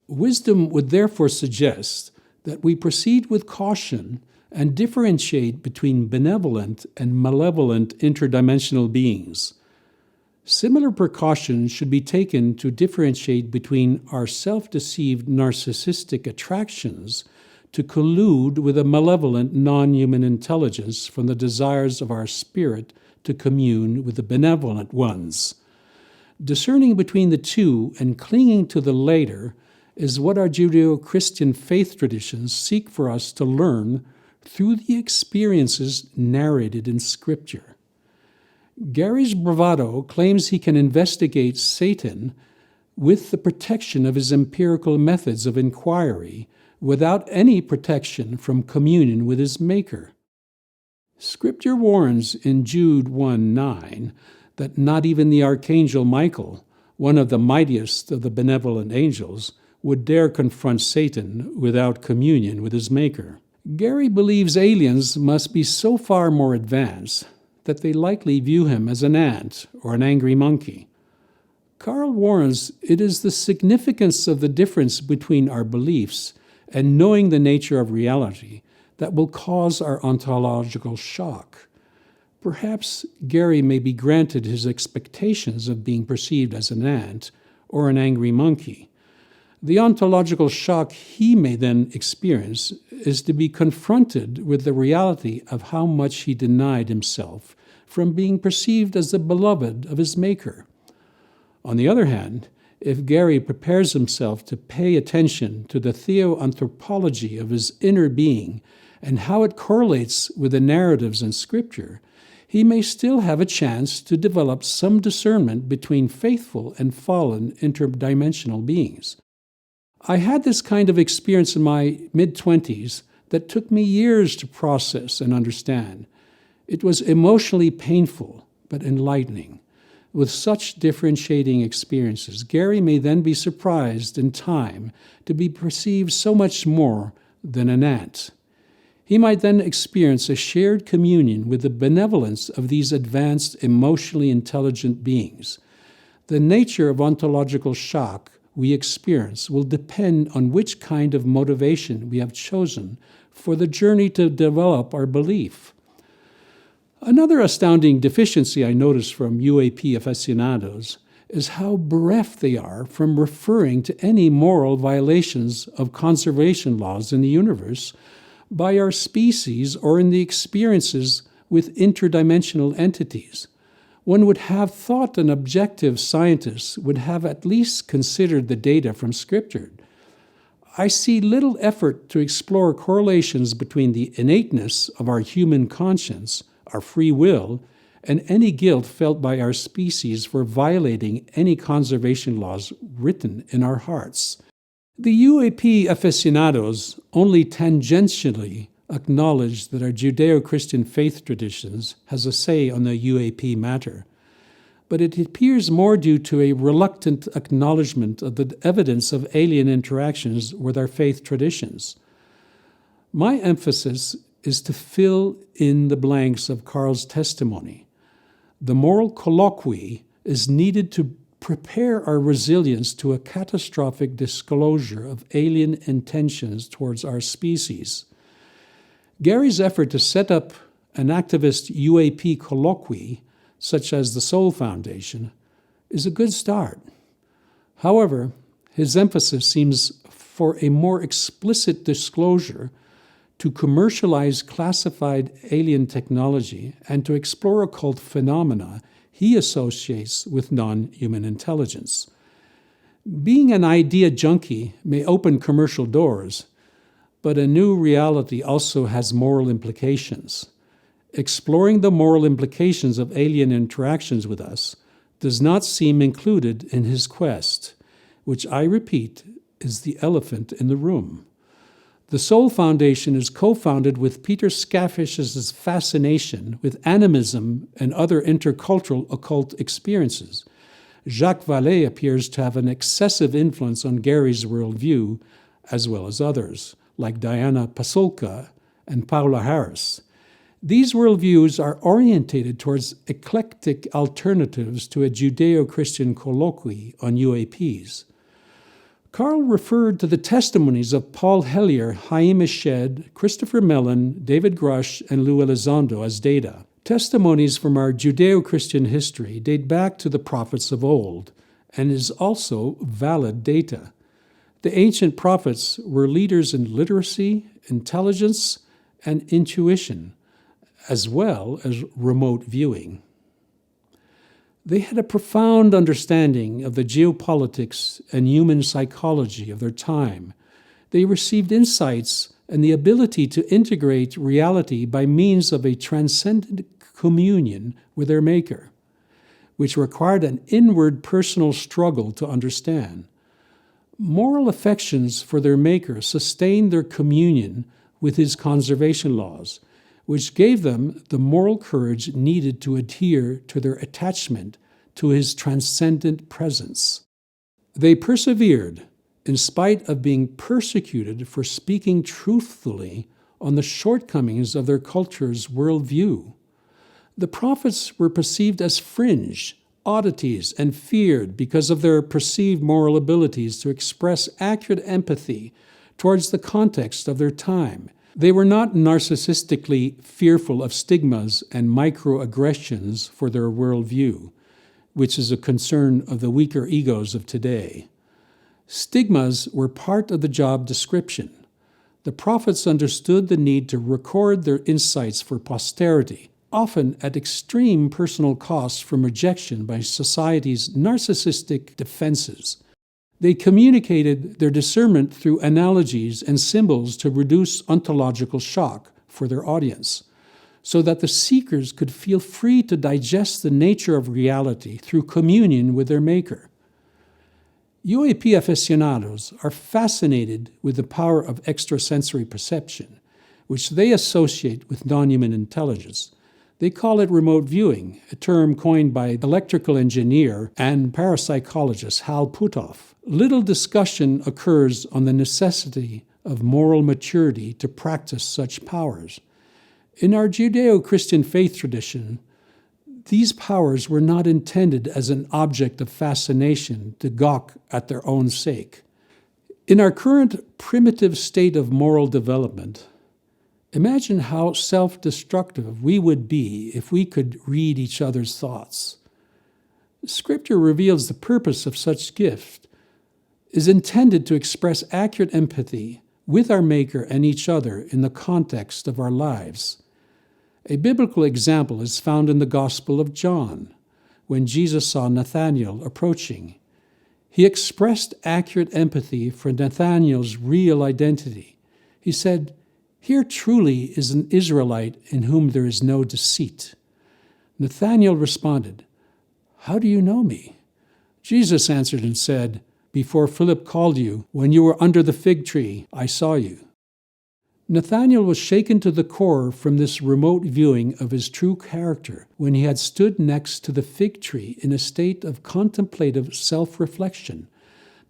Wisdom would therefore suggest that we proceed with caution and differentiate between benevolent and malevolent interdimensional beings. Similar precautions should be taken to differentiate between our self-deceived narcissistic attractions to collude with a malevolent non-human intelligence from the desires of our spirit to commune with the benevolent ones. Discerning between the two and clinging to the later is what our Judeo-Christian faith traditions seek for us to learn through the experiences narrated in Scripture. Gary's bravado claims he can investigate Satan with the protection of his empirical methods of inquiry without any protection from communion with his Maker. Scripture warns in Jude 1:9 that not even the archangel Michael, one of the mightiest of the benevolent angels, would dare confront Satan without communion with his Maker. Gary believes aliens must be so far more advanced that they likely view him as an ant or an angry monkey. Karl warns it is the significance of the difference between our beliefs and knowing the nature of reality that will cause our ontological shock. Perhaps Gary may be granted his expectations of being perceived as an ant or an angry monkey. The ontological shock he may then experience is to be confronted with the reality of how much he denied himself from being perceived as the beloved of his Maker. On the other hand, if Gary prepares himself to pay attention to the theoanthropology of his inner being and how it correlates with the narratives in Scripture, he may still have a chance to develop some discernment between faithful and fallen interdimensional beings. I had this kind of experience in my mid-20s that took me years to process and understand. It was emotionally painful, but enlightening. With such differentiating experiences, Gary may then be surprised in time to be perceived so much more than an ant. He might then experience a shared communion with the benevolence of these advanced, emotionally intelligent beings. The nature of ontological shock we experience will depend on which kind of motivation we have chosen for the journey to develop our belief. Another astounding deficiency I notice from UAP aficionados is how bereft they are from referring to any moral violations of conservation laws in the universe by our species or in the experiences with interdimensional entities. One would have thought an objective scientist would have at least considered the data from Scripture. I see little effort to explore correlations between the innateness of our human conscience, our free will, and any guilt felt by our species for violating any conservation laws written in our hearts. The UAP aficionados only tangentially acknowledge that our Judeo-Christian faith traditions has a say on the UAP matter, but it appears more due to a reluctant acknowledgement of the evidence of alien interactions with our faith traditions. My emphasis is to fill in the blanks of Karl's testimony. The moral colloquy is needed to prepare our resilience to a catastrophic disclosure of alien intentions towards our species. Gary's effort to set up an activist UAP colloquy, such as the Soul Foundation, is a good start. However, his emphasis seems for a more explicit disclosure to commercialize classified alien technology and to explore occult phenomena he associates with non-human intelligence. Being an idea junkie may open commercial doors, but a new reality also has moral implications. Exploring the moral implications of alien interactions with us does not seem included in his quest, which I repeat is the elephant in the room. The Soul Foundation is co-founded with Peter Skaffish's fascination with animism and other intercultural occult experiences. Jacques Vallée appears to have an excessive influence on Gary's worldview, as well as others, like Diana Pasulka and Paula Harris. These worldviews are orientated towards eclectic alternatives to a Judeo-Christian colloquy on UAPs. Karl referred to the testimonies of Paul Hellyer, Haim Eshed, Christopher Mellon, David Grush, and Lou Elizondo as data. Testimonies from our Judeo-Christian history date back to the prophets of old and is also valid data. The ancient prophets were leaders in literacy, intelligence, and intuition, as well as remote viewing. They had a profound understanding of the geopolitics and human psychology of their time. They received insights and the ability to integrate reality by means of a transcendent communion with their Maker, which required an inward personal struggle to understand. Moral affections for their Maker sustained their communion with his conservation laws, which gave them the moral courage needed to adhere to their attachment to his transcendent presence. They persevered in spite of being persecuted for speaking truthfully on the shortcomings of their culture's worldview. The prophets were perceived as fringe, oddities, and feared because of their perceived moral abilities to express accurate empathy towards the context of their time. They were not narcissistically fearful of stigmas and microaggressions for their worldview, which is a concern of the weaker egos of today. Stigmas were part of the job description. The prophets understood the need to record their insights for posterity, often at extreme personal costs from rejection by society's narcissistic defenses. They communicated their discernment through analogies and symbols to reduce ontological shock for their audience, so that the seekers could feel free to digest the nature of reality through communion with their Maker. UAP aficionados are fascinated with the power of extrasensory perception, which they associate with non-human intelligence. They call it remote viewing, a term coined by electrical engineer and parapsychologist Hal Puthoff. Little discussion occurs on the necessity of moral maturity to practice such powers. In our Judeo-Christian faith tradition, these powers were not intended as an object of fascination to gawk at their own sake. In our current primitive state of moral development, imagine how self-destructive we would be if we could read each other's thoughts. Scripture reveals the purpose of such gift is intended to express accurate empathy with our Maker and each other in the context of our lives. A biblical example is found in the Gospel of John, when Jesus saw Nathanael approaching. He expressed accurate empathy for Nathanael's real identity. He said, "Here truly is an Israelite in whom there is no deceit." Nathanael responded, "How do you know me?" Jesus answered and said, "Before Philip called you, when you were under the fig tree, I saw you." Nathanael was shaken to the core from this remote viewing of his true character when he had stood next to the fig tree in a state of contemplative self-reflection.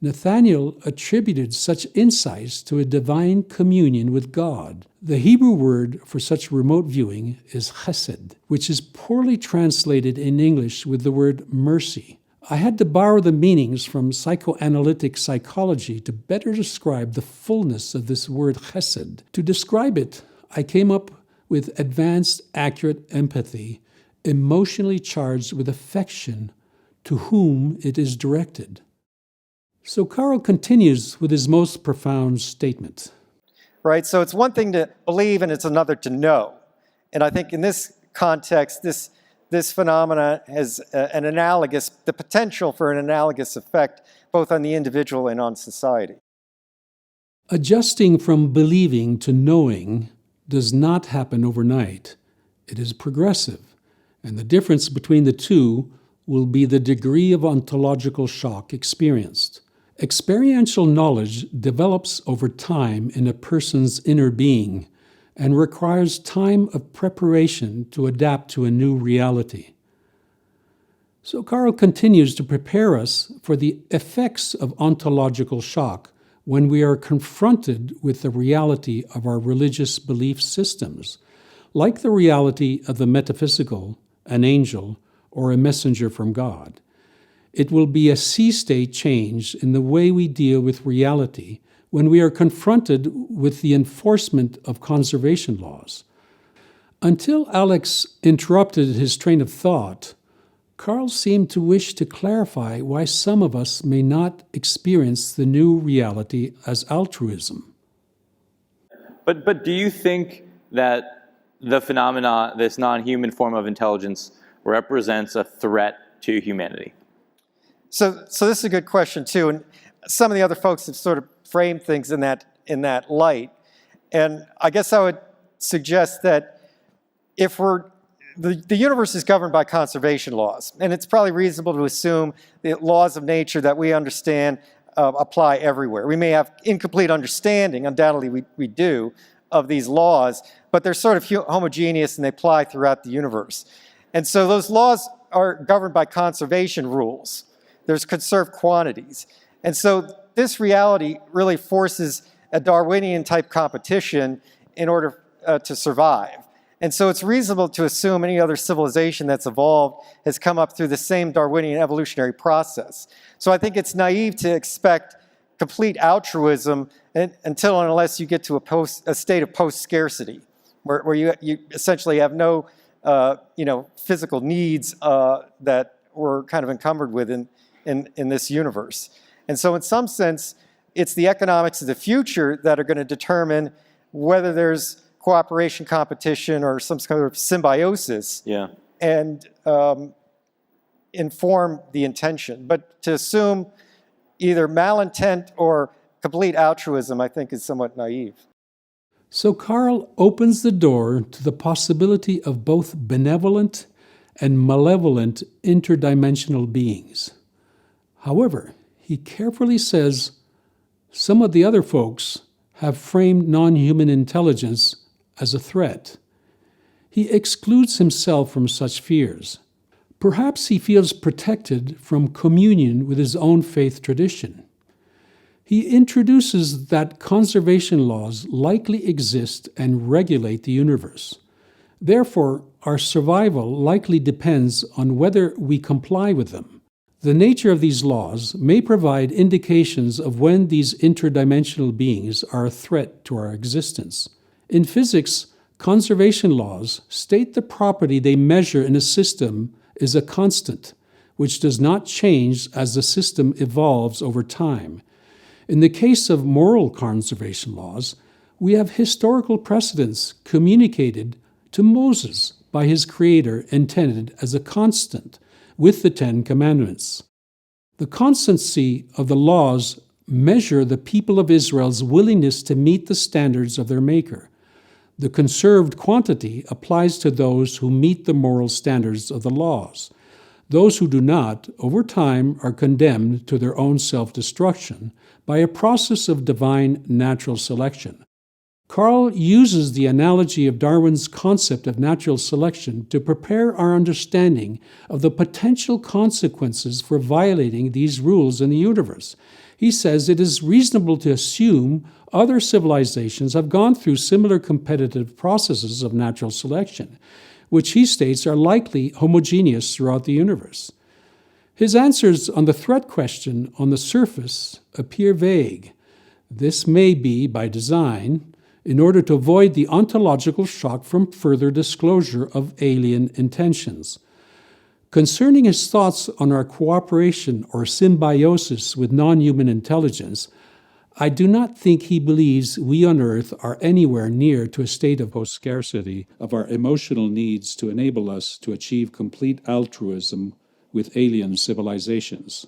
Nathanael attributed such insights to a divine communion with God. The Hebrew word for such remote viewing is chesed, which is poorly translated in English with the word mercy. I had to borrow the meanings from psychoanalytic psychology to better describe the fullness of this word chesed. To describe it, I came up with advanced, accurate empathy, emotionally charged with affection to whom it is directed. So Karl continues with his most profound statement. Right, so it's one thing to believe and it's another to know. And I think in this context, this phenomena has the potential for an analogous effect both on the individual and on society. Adjusting from believing to knowing does not happen overnight. It is progressive, and the difference between the two will be the degree of ontological shock experienced. Experiential knowledge develops over time in a person's inner being and requires time of preparation to adapt to a new reality. So Karl continues to prepare us for the effects of ontological shock when we are confronted with the reality of our religious belief systems, like the reality of the metaphysical, an angel, or a messenger from God. It will be a sea-state change in the way we deal with reality when we are confronted with the enforcement of conservation laws. Until Alex interrupted his train of thought, Karl seemed to wish to clarify why some of us may not experience the new reality as altruism. But do you think that the phenomena, this non-human form of intelligence, represents a threat to humanity? So this is a good question too, and some of the other folks have sort of framed things in that light. And I guess I would suggest that if we're the universe is governed by conservation laws, and it's probably reasonable to assume the laws of nature that we understand apply everywhere. We may have incomplete understanding, undoubtedly we do, of these laws, but they're sort of homogeneous and they apply throughout the universe. And so those laws are governed by conservation rules. There's conserved quantities. And so this reality really forces a Darwinian-type competition in order to survive. And so it's reasonable to assume any other civilization that's evolved has come up through the same Darwinian evolutionary process. So I think it's naive to expect complete altruism until and unless you get to a state of post-scarcity, where you essentially have no physical needs that we're kind of encumbered with in this universe. And so in some sense, it's the economics of the future that are going to determine whether there's cooperation, competition, or some kind of symbiosis, and inform the intention. But to assume either malintent or complete altruism, I think, is somewhat naive. So Karl opens the door to the possibility of both benevolent and malevolent interdimensional beings. However, he carefully says some of the other folks have framed non-human intelligence as a threat. He excludes himself from such fears. Perhaps he feels protected from communion with his own faith tradition. He introduces that conservation laws likely exist and regulate the universe. Therefore, our survival likely depends on whether we comply with them. The nature of these laws may provide indications of when these interdimensional beings are a threat to our existence. In physics, conservation laws state the property they measure in a system is a constant, which does not change as the system evolves over time. In the case of moral conservation laws, we have historical precedents communicated to Moses by his creator intended as a constant with the Ten Commandments. The constancy of the laws measure the people of Israel's willingness to meet the standards of their Maker. The conserved quantity applies to those who meet the moral standards of the laws. Those who do not, over time, are condemned to their own self-destruction by a process of divine natural selection. Karl uses the analogy of Darwin's concept of natural selection to prepare our understanding of the potential consequences for violating these rules in the universe. He says it is reasonable to assume other civilizations have gone through similar competitive processes of natural selection, which he states are likely homogeneous throughout the universe. His answers on the threat question on the surface appear vague. This may be by design, in order to avoid the ontological shock from further disclosure of alien intentions. Concerning his thoughts on our cooperation or symbiosis with non-human intelligence, I do not think he believes we on Earth are anywhere near to a state of post-scarcity of our emotional needs to enable us to achieve complete altruism with alien civilizations.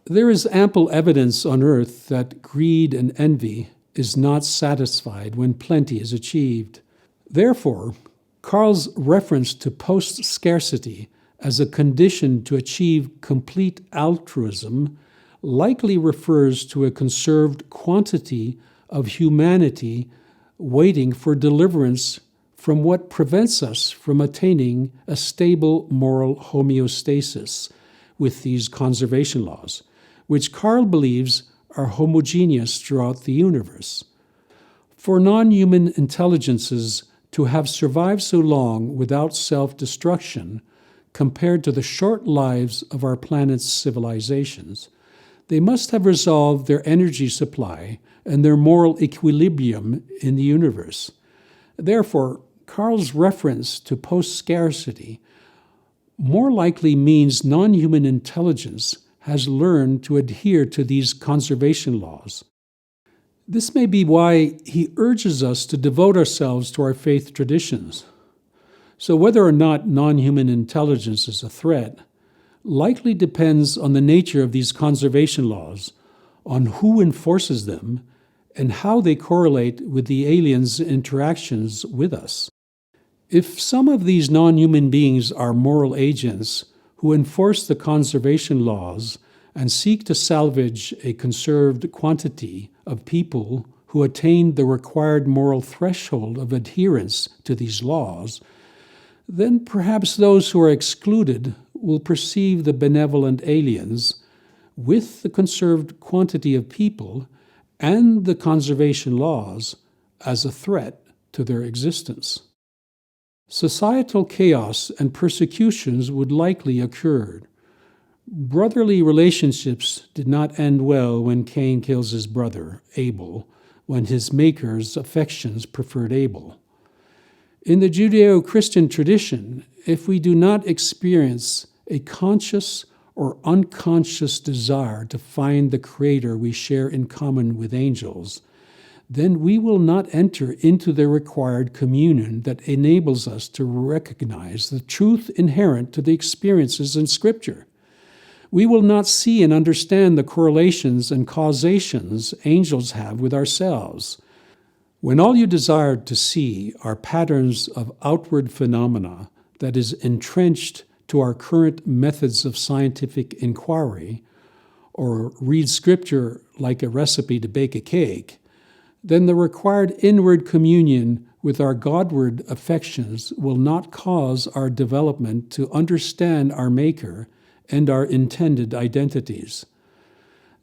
There is ample evidence on Earth that greed and envy is not satisfied when plenty is achieved. Therefore, Karl's reference to post-scarcity as a condition to achieve complete altruism likely refers to a conserved quantity of humanity waiting for deliverance from what prevents us from attaining a stable moral homeostasis with these conservation laws, which Karl believes are homogeneous throughout the universe. For non-human intelligences to have survived so long without self-destruction, compared to the short lives of our planet's civilizations, they must have resolved their energy supply and their moral equilibrium in the universe. Therefore, Karl's reference to post-scarcity more likely means non-human intelligence has learned to adhere to these conservation laws. This may be why he urges us to devote ourselves to our faith traditions. So whether or not non-human intelligence is a threat likely depends on the nature of these conservation laws, on who enforces them, and how they correlate with the aliens' interactions with us. If some of these non-human beings are moral agents who enforce the conservation laws and seek to salvage a conserved quantity of people who attain the required moral threshold of adherence to these laws, then perhaps those who are excluded will perceive the benevolent aliens with the conserved quantity of people and the conservation laws as a threat to their existence. Societal chaos and persecutions would likely occur. Brotherly relationships did not end well when Cain kills his brother, Abel, when his maker's affections preferred Abel. In the Judeo-Christian tradition, if we do not experience a conscious or unconscious desire to find the Creator we share in common with angels, then we will not enter into the required communion that enables us to recognize the truth inherent to the experiences in Scripture. We will not see and understand the correlations and causations angels have with ourselves. When all you desire to see are patterns of outward phenomena that is entrenched to our current methods of scientific inquiry, or read Scripture like a recipe to bake a cake, then the required inward communion with our Godward affections will not cause our development to understand our Maker and our intended identities.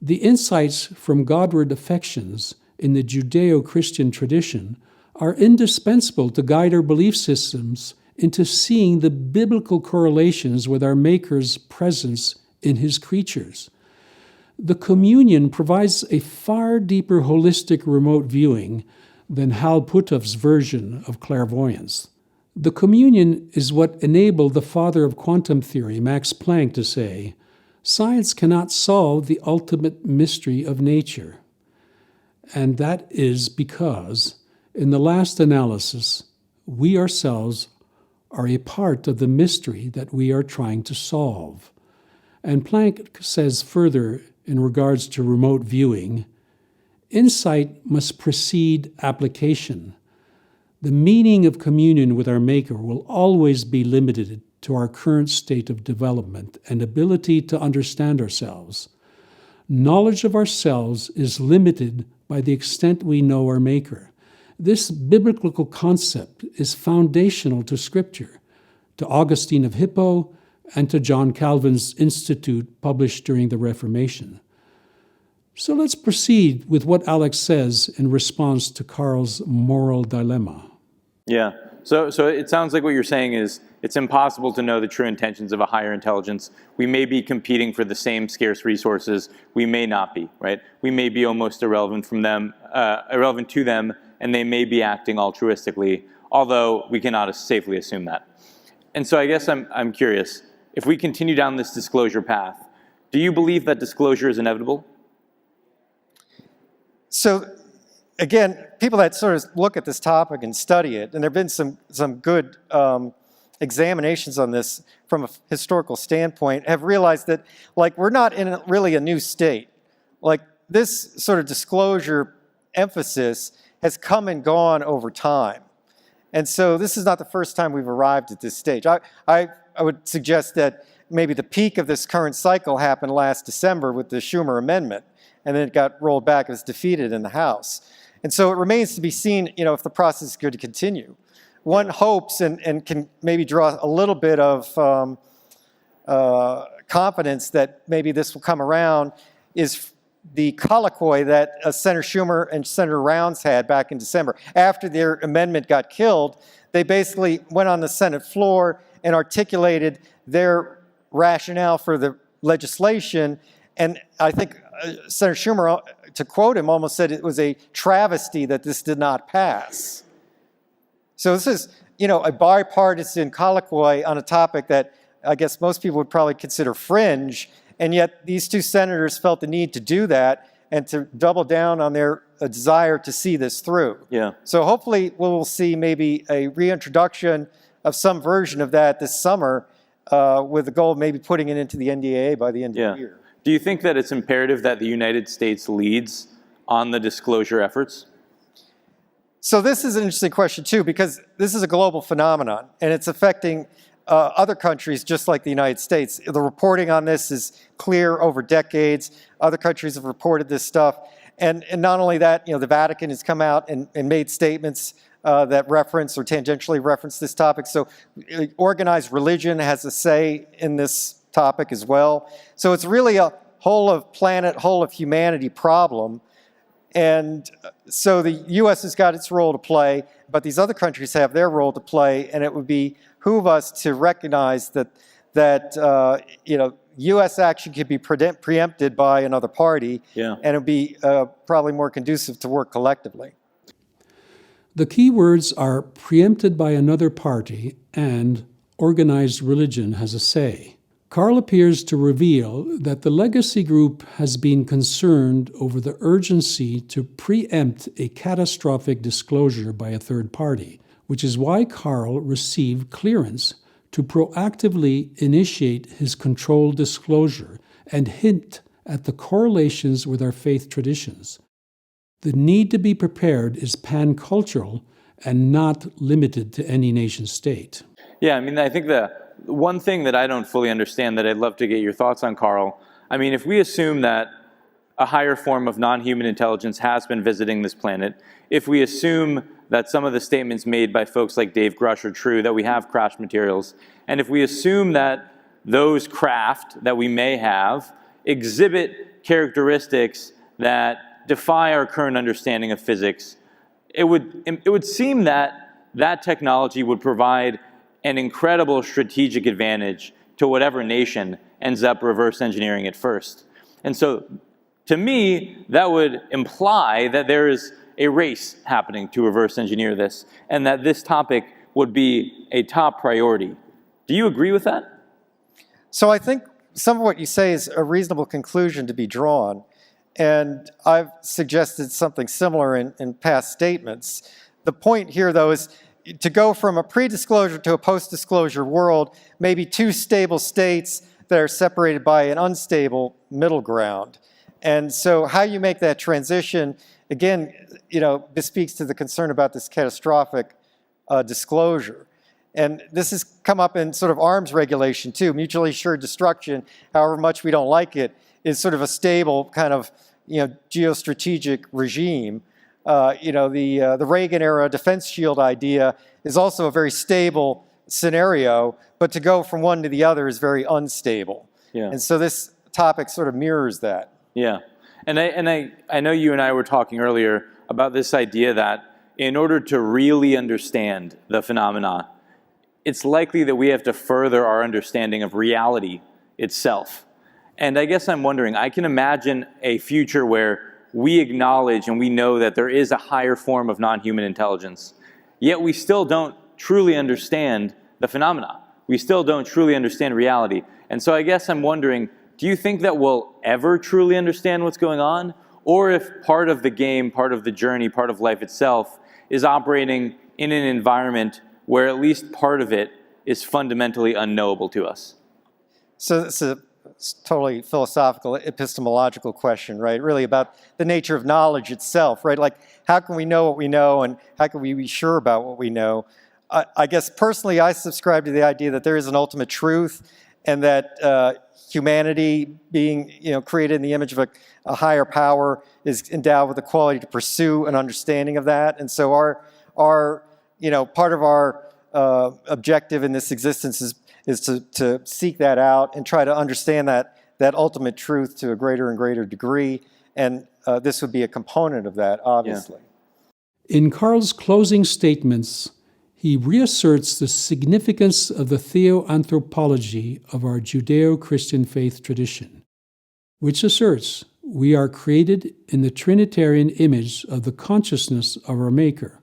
The insights from Godward affections in the Judeo-Christian tradition are indispensable to guide our belief systems into seeing the biblical correlations with our Maker's presence in His creatures. The communion provides a far deeper holistic remote viewing than Hal Puthoff's version of clairvoyance. The communion is what enabled the father of quantum theory, Max Planck, to say, "Science cannot solve the ultimate mystery of nature." And that is because, in the last analysis, we ourselves are a part of the mystery that we are trying to solve. And Planck says further, in regards to remote viewing, insight must precede application. The meaning of communion with our Maker will always be limited to our current state of development and ability to understand ourselves. Knowledge of ourselves is limited by the extent we know our Maker. This biblical concept is foundational to Scripture, to Augustine of Hippo, and to John Calvin's Institute published during the Reformation. So let's proceed with what Alex says in response to Karl's moral dilemma. Yeah, so it sounds like what you're saying is it's impossible to know the true intentions of a higher intelligence. We may be competing for the same scarce resources. We may not be, right? We may be almost irrelevant to them, and they may be acting altruistically, although we cannot safely assume that. And so I guess I'm curious, if we continue down this disclosure path, do you believe that disclosure is inevitable? So again, people that sort of look at this topic and study it, and there have been some good examinations on this from a historical standpoint, have realized that we're not in really a new state. Like, this sort of disclosure emphasis has come and gone over time. And so this is not the first time we've arrived at this stage. I would suggest that maybe the peak of this current cycle happened last December with the Schumer Amendment, and then it got rolled back. It was defeated in the House. And so it remains to be seen, if the process is going to continue. One hopes and can maybe draw a little bit of confidence that maybe this will come around is the colloquy that Senator Schumer and Senator Rounds had back in December. After their amendment got killed, they basically went on the Senate floor and articulated their rationale for the legislation. And I think Senator Schumer, to quote him, almost said it was a travesty that this did not pass. So this is, a bipartisan colloquy on a topic that I guess most people would probably consider fringe, and yet these two senators felt the need to do that and to double down on their desire to see this through. Yeah. So hopefully we'll see maybe a reintroduction of some version of that this summer with the goal of maybe putting it into the NDAA by the end of the year. Do you think that it's imperative that the United States leads on the disclosure efforts? So this is an interesting question too, because this is a global phenomenon, and it's affecting other countries just like the United States. The reporting on this is clear over decades. Other countries have reported this stuff. And not only that, the Vatican has come out and made statements that reference or tangentially reference this topic. So organized religion has a say in this topic as well. So it's really a whole of planet, whole of humanity problem. And so the U.S. has got its role to play, but these other countries have their role to play, and it would behoove us to recognize that U.S. action could be preempted by another party, and it would be probably more conducive to work collectively. The key words are preempted by another party and organized religion has a say. Karl appears to reveal that the legacy group has been concerned over the urgency to preempt a catastrophic disclosure by a third party, which is why Karl received clearance to proactively initiate his controlled disclosure and hint at the correlations with our faith traditions. The need to be prepared is pan-cultural and not limited to any nation state. Yeah, I think the one thing that I don't fully understand that I'd love to get your thoughts on, Karl, if we assume that a higher form of non-human intelligence has been visiting this planet, if we assume that some of the statements made by folks like Dave Grush are true, that we have crash materials, and if we assume that those craft that we may have exhibit characteristics that defy our current understanding of physics, it would seem that that technology would provide an incredible strategic advantage to whatever nation ends up reverse engineering it first. And so, to me, that would imply that there is a race happening to reverse engineer this, and that this topic would be a top priority. Do you agree with that? So I think some of what you say is a reasonable conclusion to be drawn, and I've suggested something similar in past statements. The point here, though, is to go from a pre-disclosure to a post-disclosure world, maybe two stable states that are separated by an unstable middle ground. And so how you make that transition, again, bespeaks to the concern about this catastrophic disclosure. And this has come up in sort of arms regulation too. Mutually assured destruction, however much we don't like it, is sort of a stable kind of geostrategic regime. The Reagan era defense shield idea is also a very stable scenario, but to go from one to the other is very unstable. Yeah. And so this topic sort of mirrors that. Yeah, and I know you and I were talking earlier about this idea that in order to really understand the phenomena, it's likely that we have to further our understanding of reality itself. And I guess I'm wondering, I can imagine a future where we acknowledge and we know that there is a higher form of non-human intelligence, yet we still don't truly understand the phenomena. We still don't truly understand reality. And so I guess I'm wondering, do you think that we'll ever truly understand what's going on? Or if part of the game, part of the journey, part of life itself is operating in an environment where at least part of it is fundamentally unknowable to us? So it's a totally philosophical, epistemological question, right? Really about the nature of knowledge itself, right? Like, how can we know what we know, and how can we be sure about what we know? I guess personally, I subscribe to the idea that there is an ultimate truth, and that humanity, being created in the image of a higher power, is endowed with the quality to pursue an understanding of that. And so our part of our objective in this existence is to seek that out and try to understand that ultimate truth to a greater and greater degree. And this would be a component of that, obviously. Yeah. In Karl's closing statements, he reasserts the significance of the theoanthropology of our Judeo-Christian faith tradition, which asserts we are created in the Trinitarian image of the consciousness of our Maker.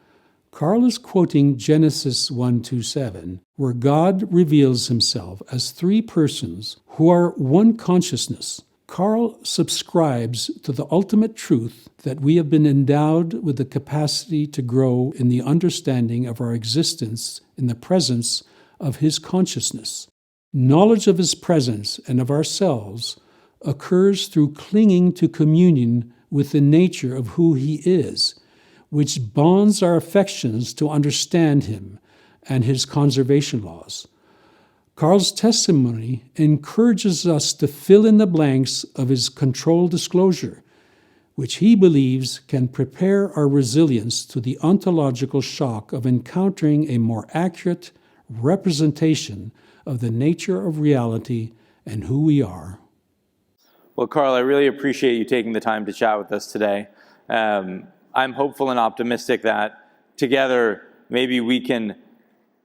Karl is quoting Genesis 1:27, where God reveals himself as three persons who are one consciousness. Karl subscribes to the ultimate truth that we have been endowed with the capacity to grow in the understanding of our existence in the presence of his consciousness. Knowledge of his presence and of ourselves occurs through clinging to communion with the nature of who he is. which bonds our affections to understand him and his conservation laws. Karl's testimony encourages us to fill in the blanks of his controlled disclosure, which he believes can prepare our resilience to the ontological shock of encountering a more accurate representation of the nature of reality and who we are. Well, Karl, I really appreciate you taking the time to chat with us today. I'm hopeful and optimistic that together maybe we can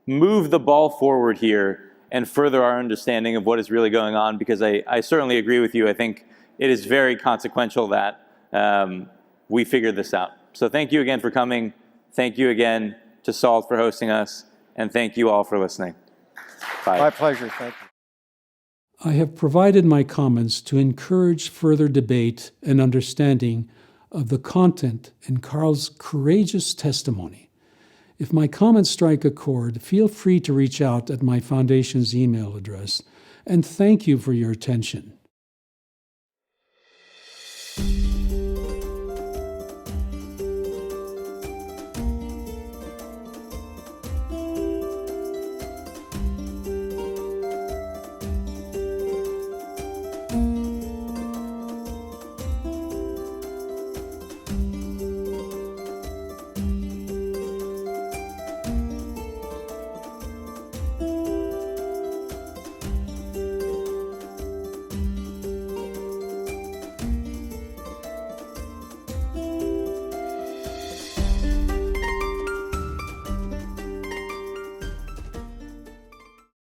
move the ball forward here and further our understanding of what is really going on, because I certainly agree with you. I think it is very consequential that we figure this out. So thank you again for coming. Thank you again to SALT for hosting us. And thank you all for listening. Bye. My pleasure. Thank you. I have provided my comments to encourage further debate and understanding of the content in Karl's courageous testimony. If my comments strike a chord, feel free to reach out at my foundation's email address, and thank you for your attention.